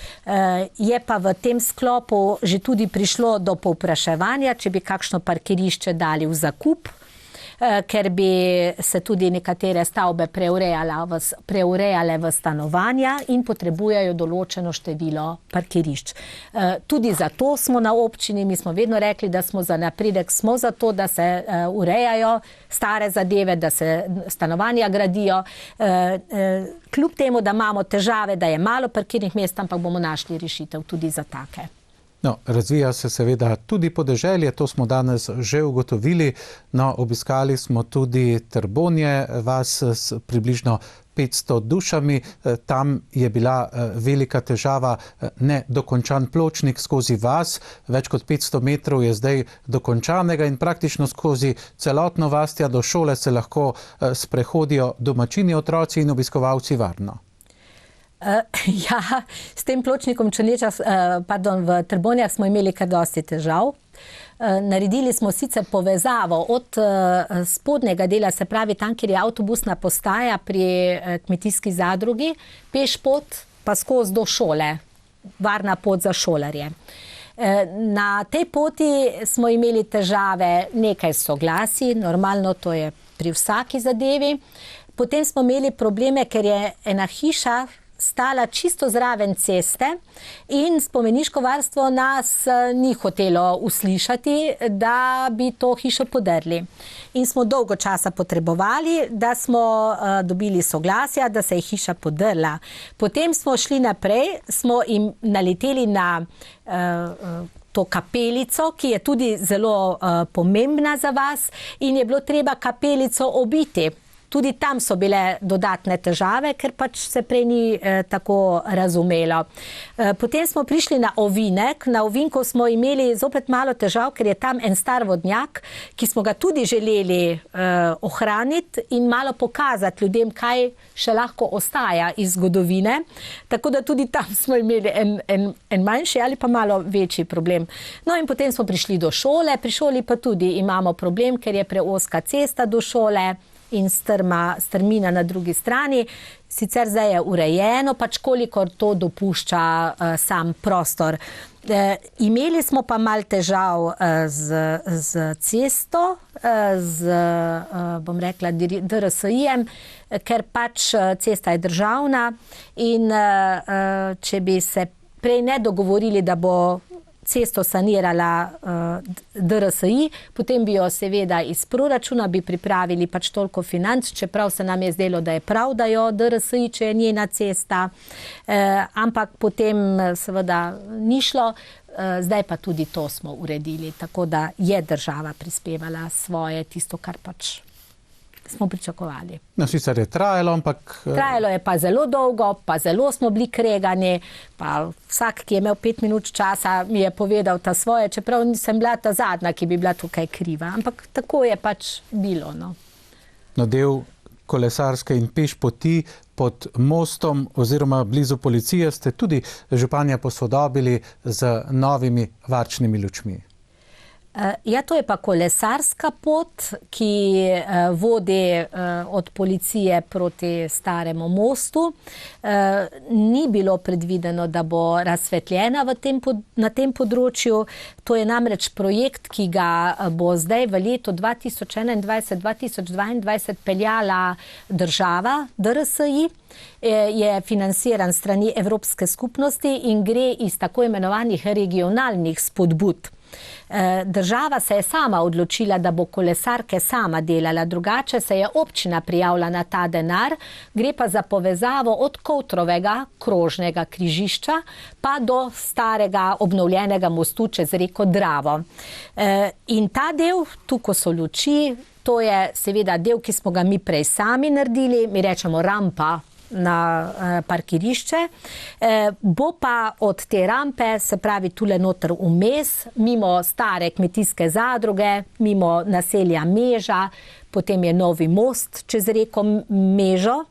Je pa v tem sklopu že tudi prišlo do povpraševanja, če bi kakšno parkirišče dali v zakup, ker bi se tudi nekatere stavbe preurejale v stanovanja in potrebujejo določeno število parkirišč. Tudi zato smo na občini, mi smo vedno rekli, da smo za napredek, smo za to, da se urejajo stare zadeve, da se stanovanja gradijo. Kljub temu, da imamo težave, da je malo parkirnih mest, ampak bomo našli rešitev tudi za take. No, razvija se seveda tudi podeželje, to smo danes že ugotovili. No, obiskali smo tudi Trbonje, vas s približno 500 dušami. Tam je bila velika težava nedokončan pločnik skozi vas. Več kot 500 metrov je zdaj dokončanega in praktično skozi celotno vas tja do šole se lahko sprehodijo domačini, otroci in obiskovalci varno. Ja, s tem pločnikom v Trbonjah smo imeli kar dosti težav. Naredili smo sicer povezavo od spodnjega dela, se pravi tam, kjer je avtobusna postaja pri kmetijski zadrugi, pešpot pa skozi do šole, varna pot za šolarje. Na tej poti smo imeli težave, nekaj soglasij, normalno to je pri vsaki zadevi. Potem smo imeli probleme, ker je ena hiša stala čisto zraven ceste in spomeniško varstvo nas ni hotelo uslišati, da bi to hišo podrli. In smo dolgo časa potrebovali, da smo dobili soglasja, da se je hiša podrla. Potem smo šli naprej, smo jim naleteli na to kapelico, ki je tudi zelo pomembna za vas in je bilo treba kapelico obiti. Tudi tam so bile dodatne težave, ker pač se prej ni tako razumelo. Potem smo prišli na ovinek. Na ovinku smo imeli zopet malo težav, ker je tam en star vodnjak, ki smo ga tudi želeli ohraniti in malo pokazati ljudem, kaj še lahko ostaja iz zgodovine. Tako da tudi tam smo imeli en manjši ali pa malo večji problem. No in potem smo prišli do šole. Pri šoli pa tudi imamo problem, ker je preozka cesta do šole in strmina na drugi strani. Sicer zdaj je urejeno, pač kolikor to dopušča sam prostor. Imeli smo pa malo težav z cesto, bom rekla, DRSI-jem, ker pač cesta je državna in če bi se prej ne dogovorili, da bo cesto sanirala DRSI, potem bi jo seveda iz proračuna bi pripravili pač toliko financ, čeprav se nam je zdelo, da je prav, da jo DRSI, če je njena cesta, ampak potem seveda ni šlo, zdaj pa tudi to smo uredili, tako da je država prispevala svoje, tisto, kar pač smo pričakovali. No, sicer je trajalo, ampak... Trajalo je pa zelo dolgo, pa zelo smo bili kregani, pa vsak, ki je imel 5 minut časa, mi je povedal ta svoje, čeprav nisem bila ta zadnja, ki bi bila tukaj kriva, ampak tako je pač bilo, no. No, del kolesarske in peš poti pod mostom oziroma blizu policije ste tudi županja posodobili z novimi varčnimi lučmi. Ja, to je pa kolesarska pot, ki vodi od policije proti staremu mostu. Ni bilo predvideno, da bo razsvetljena na tem področju. To je namreč projekt, ki ga bo zdaj v letu 2021-2022 peljala država, DRSI. je financiran strani Evropske skupnosti in gre iz tako imenovanih regionalnih spodbud. Država se je sama odločila, da bo kolesarke sama delala, drugače se je občina prijavila na ta denar, gre pa za povezavo od Kovtrovega krožnega križišča pa do starega obnovljenega mostu čez reko Dravo. In ta del, tu ko so luči, to je seveda del, ki smo ga mi prej sami naredili, mi rečemo rampa na parkirišče, bo pa od te rampe, se pravi tule noter vmes, mimo stare kmetijske zadruge, mimo naselja Meža, potem je novi most čez reko Mežo,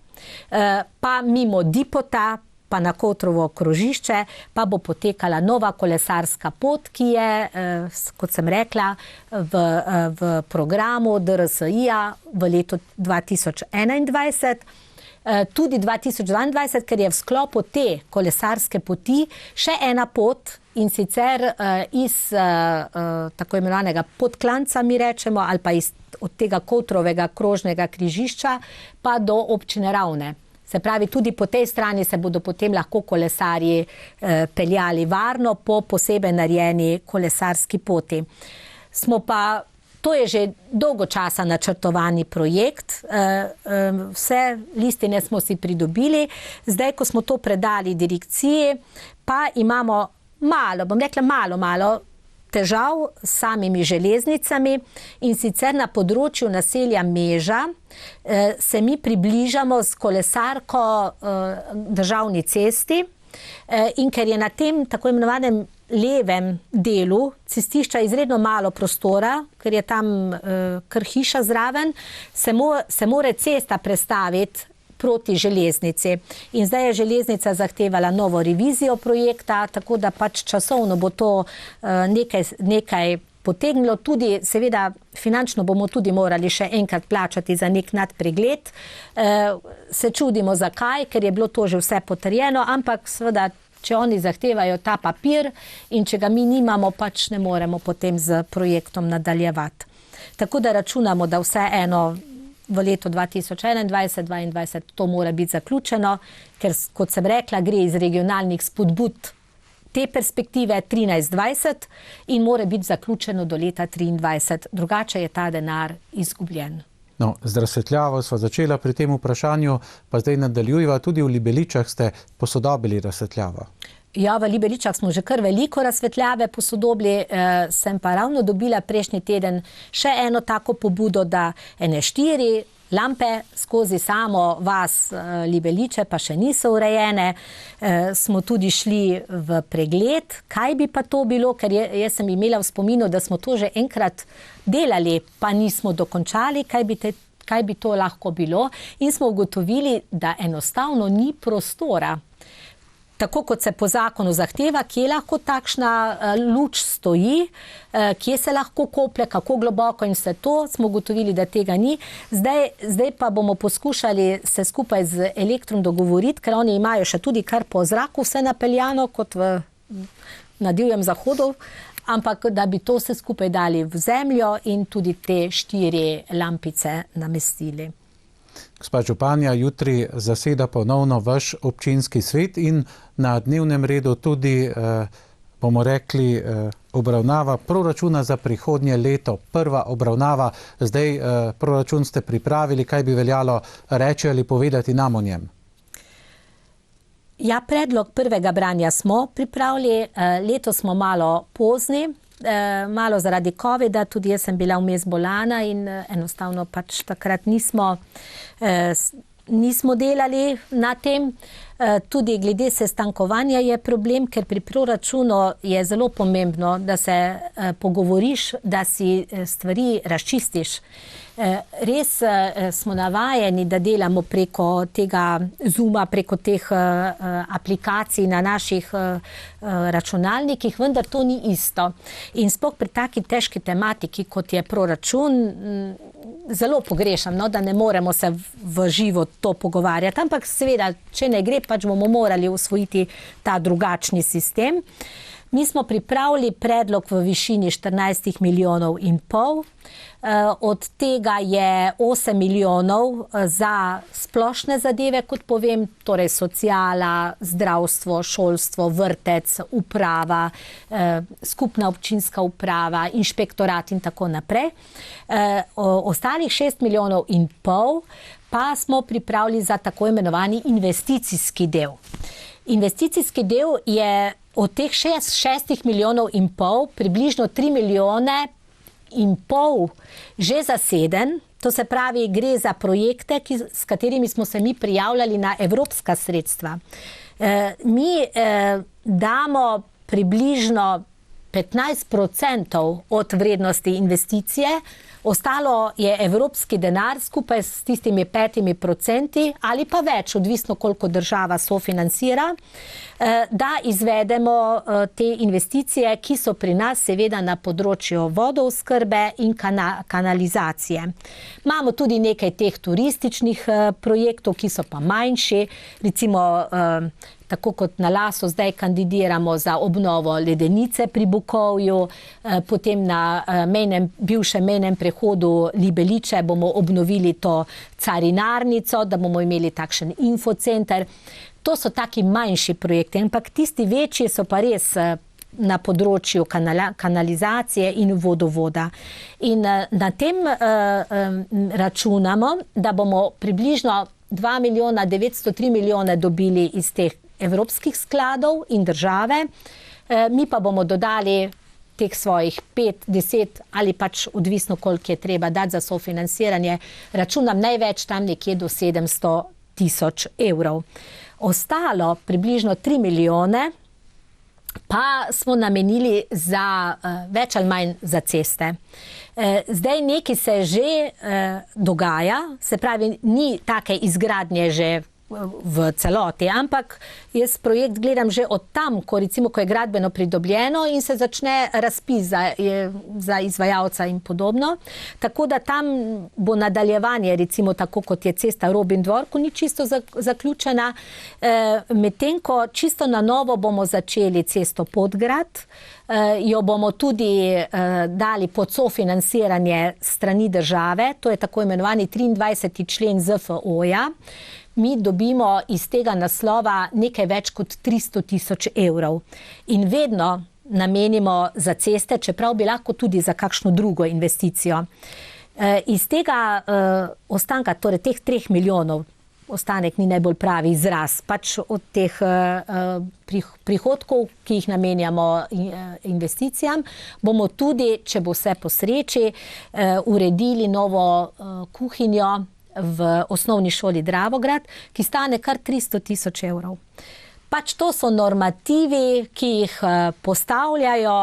pa mimo Dipota, pa na Kovtrovo krožišče, pa bo potekala nova kolesarska pot, ki je, kot sem rekla, v programu DRSI-ja v letu 2021, tudi 2022, ker je v sklopu te kolesarske poti še ena pot, in sicer iz tako imenovanega Podklanca, mi rečemo, ali pa od tega Kovtrovega krožnega križišča pa do občine Ravne. Se pravi, tudi po tej strani se bodo potem lahko kolesarji peljali varno po posebej narejeni kolesarski poti. To je že dolgo časa načrtovani projekt, vse listine smo si pridobili, zdaj, ko smo to predali direkciji, pa imamo malo težav s samimi železnicami, in sicer na področju naselja Meža se mi približamo s kolesarko državni cesti, in ker je na tem tako imenovanem levem delu cestišča izredno malo prostora, ker je tam kar hiša zraven, se more cesta prestaviti proti železnici. In zdaj je železnica zahtevala novo revizijo projekta, tako da pač časovno bo to nekaj potegnilo, tudi seveda finančno bomo tudi morali še enkrat plačati za nek nadpregled. Se čudimo zakaj, ker je bilo to že vse potrjeno, ampak seveda, če oni zahtevajo ta papir in če ga mi nimamo, pač ne moremo potem z projektom nadaljevati. Tako da računamo, da vseeno v letu 2021-2022 to mora biti zaključeno, ker, kot sem rekla, gre iz regionalnih spodbud te perspektive 13-20 in mora biti zaključeno do leta 23. Drugače je ta denar izgubljen. No, z razsvetljavo sva začela pri tem vprašanju, pa zdaj nadaljujeva, tudi v Libeličah ste posodobili razsvetljavo. Ja, v Libeličah smo že kar veliko razsvetljave posodobili, sem pa ravno dobila prejšnji teden še eno tako pobudo, da ene 4 lampe skozi samo vas Libeliče, pa še niso urejene. Smo tudi šli v pregled, kaj bi pa to bilo, ker jaz sem imela v spominu, da smo to že enkrat delali, pa nismo dokončali, kaj bi to lahko bilo, in smo ugotovili, da enostavno ni prostora. Tako kot se po zakonu zahteva, kje lahko takšna luč stoji, kje se lahko koplje, kako globoko, in vse to smo ugotovili, da tega ni. Zdaj pa bomo poskušali se skupaj z Elektrom dogovoriti, ker oni imajo še tudi kar po zraku vse napeljano, kot na divjem zahodu, ampak da bi to vse skupaj dali v zemljo in tudi te 4 lampice namestili. Gospa županja, jutri zaseda ponovno vaš občinski svet in na dnevnem redu tudi, bomo rekli, obravnava proračuna za prihodnje leto. Prva obravnava, zdaj proračun ste pripravili, kaj bi veljalo reči ali povedati nam o njem? Ja, predlog prvega branja smo pripravili, letos smo malo pozni, malo zaradi covida, tudi jaz sem bila vmes bolana in enostavno pač takrat nismo delali na tem. Tudi glede sestankovanja je problem, ker pri proračunu je zelo pomembno, da se pogovoriš, da si stvari razčistiš. Res smo navajeni, da delamo preko tega Zooma, preko teh aplikacij na naših računalnikih, vendar to ni isto. In sploh pri taki težki tematiki, kot je proračun, zelo pogrešam, da ne moremo se v živo to pogovarjati, ampak seveda, če ne gre, pač bomo morali usvojiti ta drugačni sistem. Mi smo pripravili predlog v višini 14,5 milijonov. Od tega je 8 milijonov za splošne zadeve, kot povem, torej sociala, zdravstvo, šolstvo, vrtec, uprava, skupna občinska uprava, inšpektorat in tako naprej. Ostalih 6,5 milijonov pa smo pripravili za tako imenovani investicijski del. Investicijski del je od teh 6,5 milijonov približno 3,5 milijone že zaseden, to se pravi, gre za projekte, s katerimi smo se mi prijavljali na evropska sredstva. Mi damo približno 15% od vrednosti investicije, ostalo je evropski denar skupaj s tistimi 5% ali pa več, odvisno koliko država sofinancira, da izvedemo te investicije, ki so pri nas seveda na področju vodooskrbe in kanalizacije. Imamo tudi nekaj teh turističnih projektov, ki so pa manjši, recimo tako kot na Lasu zdaj kandidiramo za obnovo ledenice pri Bukovju, potem na bivšem mejnem prehodu Libeliče bomo obnovili to carinarnico, da bomo imeli takšen infocenter. To so taki manjši projekti, ampak tisti večji so pa res na področju kanalizacije in vodovoda. In na tem računamo, da bomo približno 2 milijona 903 milijone dobili iz teh evropskih skladov in države, mi pa bomo dodali teh svojih 5, 10 ali pač odvisno, koliko je treba dati za sofinanciranje, računam največ tam nekje do 700 tisoč evrov. Ostalo, približno 3 milijone, pa smo namenili za več ali manj za ceste. Zdaj nekaj se že dogaja, se pravi, ni take izgradnje že v celoti, ampak jaz projekt gledam že od tam, ko je gradbeno pridobljeno in se začne razpis za izvajalca in podobno. Tako da tam bo nadaljevanje, recimo tako kot je cesta Robin dvor, ko ni čisto zaključena, medtem ko čisto na novo bomo začeli cesto Podgrad, jo bomo tudi dali pod sofinanciranje strani države, to je tako imenovani 23. člen ZFO-ja. Mi dobimo iz tega naslova nekaj več kot 300 tisoč evrov in vedno namenimo za ceste, čeprav bi lahko tudi za kakšno drugo investicijo. Iz tega ostanka, torej teh 3 milijonov, ostanek ni najbolj pravi izraz, pač od teh prihodkov, ki jih namenjamo investicijam, bomo tudi, če bo vse po sreči, uredili novo kuhinjo v osnovni šoli Dravograd, ki stane kar 300 tisoč evrov. Pač to so normativi, ki jih postavljajo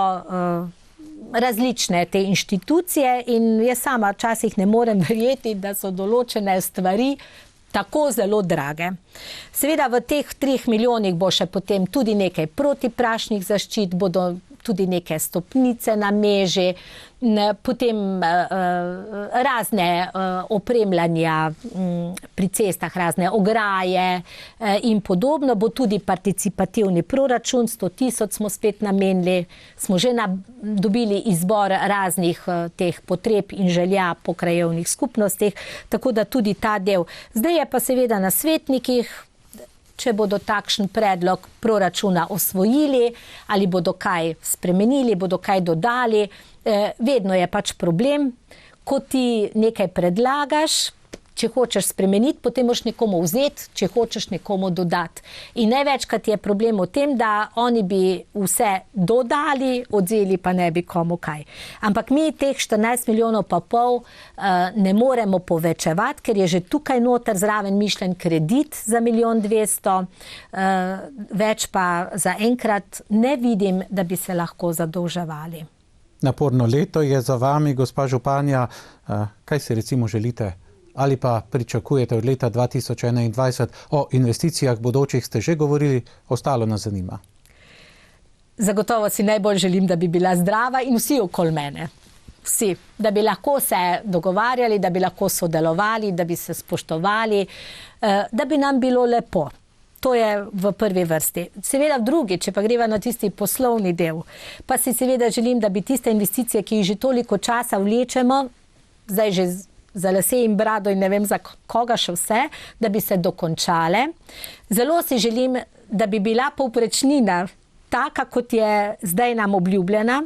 različne te inštitucije in jaz sama včasih ne morem verjeti, da so določene stvari tako zelo drage. Seveda v teh 3 milijonih bo še potem tudi nekaj protiprašnih zaščit, bodo tudi neke stopnice na meži, potem razne opremljanja pri cestah, razne ograje in podobno. Bo tudi participativni proračun, 100 tisoč smo spet namenili, smo že dobili izbor raznih teh potreb in želja po krajevnih skupnostih, tako da tudi ta del. Zdaj je pa seveda na svetnikih, če bodo takšen predlog proračuna osvojili ali bodo kaj spremenili, bodo kaj dodali. Vedno je pač problem, ko ti nekaj predlagaš, če hočeš spremeniti, potem moraš nekomu vzeti, če hočeš nekomu dodati. In največkrat je problem v tem, da oni bi vse dodali, odzeli pa ne bi komu kaj. Ampak mi teh 14 milijonov pa pol ne moremo povečevati, ker je že tukaj noter zraven mišljen kredit za 1 200 000, več pa zaenkrat ne vidim, da bi se lahko zadolževali. Naporno leto je za vami, gospa županja. Kaj si recimo želite? Ali pa pričakujete od leta 2021? O investicijah bodočih ste že govorili, ostalo nas zanima. Zagotovo si najbolj želim, da bi bila zdrava in vsi okoli mene. Vsi. Da bi lahko se dogovarjali, da bi lahko sodelovali, da bi se spoštovali, da bi nam bilo lepo. To je v prvi vrsti. Seveda v drugi, če pa greva na tisti poslovni del, pa si seveda želim, da bi tiste investicije, ki jih že toliko časa vlečemo, zdaj že za lase in brado in ne vem za koga še vse, da bi se dokončale. Zelo si želim, da bi bila povprečnina taka, kot je zdaj nam obljubljena.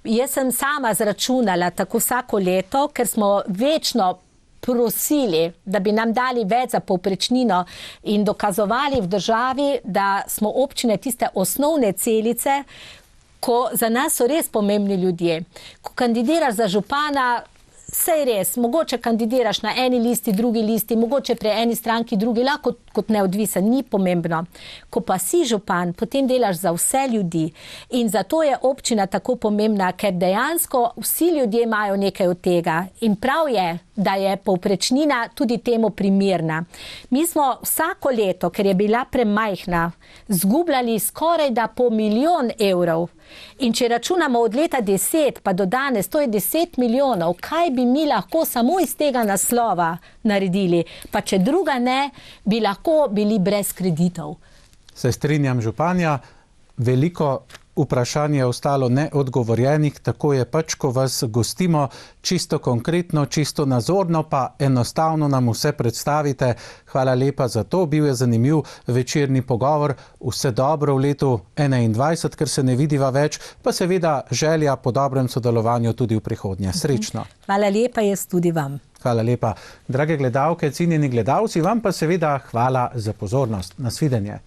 Jaz sem sama zračunala tako vsako leto, ker smo večno prosili, da bi nam dali več za povprečnino in dokazovali v državi, da smo občine tiste osnovne celice, ko za nas so res pomembni ljudje. Ko kandidiraš za župana, sej res, mogoče kandidiraš na eni listi, drugi listi, mogoče pri eni stranki, drugi, lahko kot neodvisen, ni pomembno. Ko pa si župan, potem delaš za vse ljudi in zato je občina tako pomembna, ker dejansko vsi ljudje imajo nekaj od tega in prav je, da je povprečnina tudi temu primerna. Mi smo vsako leto, ker je bila premajhna, zgubljali skoraj da po 1 milijon evrov. In če računamo od leta 10 pa do danes, to je 10 milijonov, kaj bi mi lahko samo iz tega naslova naredili? Pa če druga ne, bi lahko bili brez kreditov. Se strinjam, županja, veliko vprašanje je ostalo neodgovorjenih, tako je pač, ko vas gostimo čisto konkretno, čisto nazorno, pa enostavno nam vse predstavite. Hvala lepa za to, bil je zanimiv večerni pogovor, vse dobro v letu 2021, ker se ne vidiva več, pa seveda želja po dobrem sodelovanju tudi v prihodnje. Srečno. Hvala lepa, jaz tudi vam. Hvala lepa. Drage gledalke, cenjeni gledalci, vam pa seveda hvala za pozornost. Nasvidenje.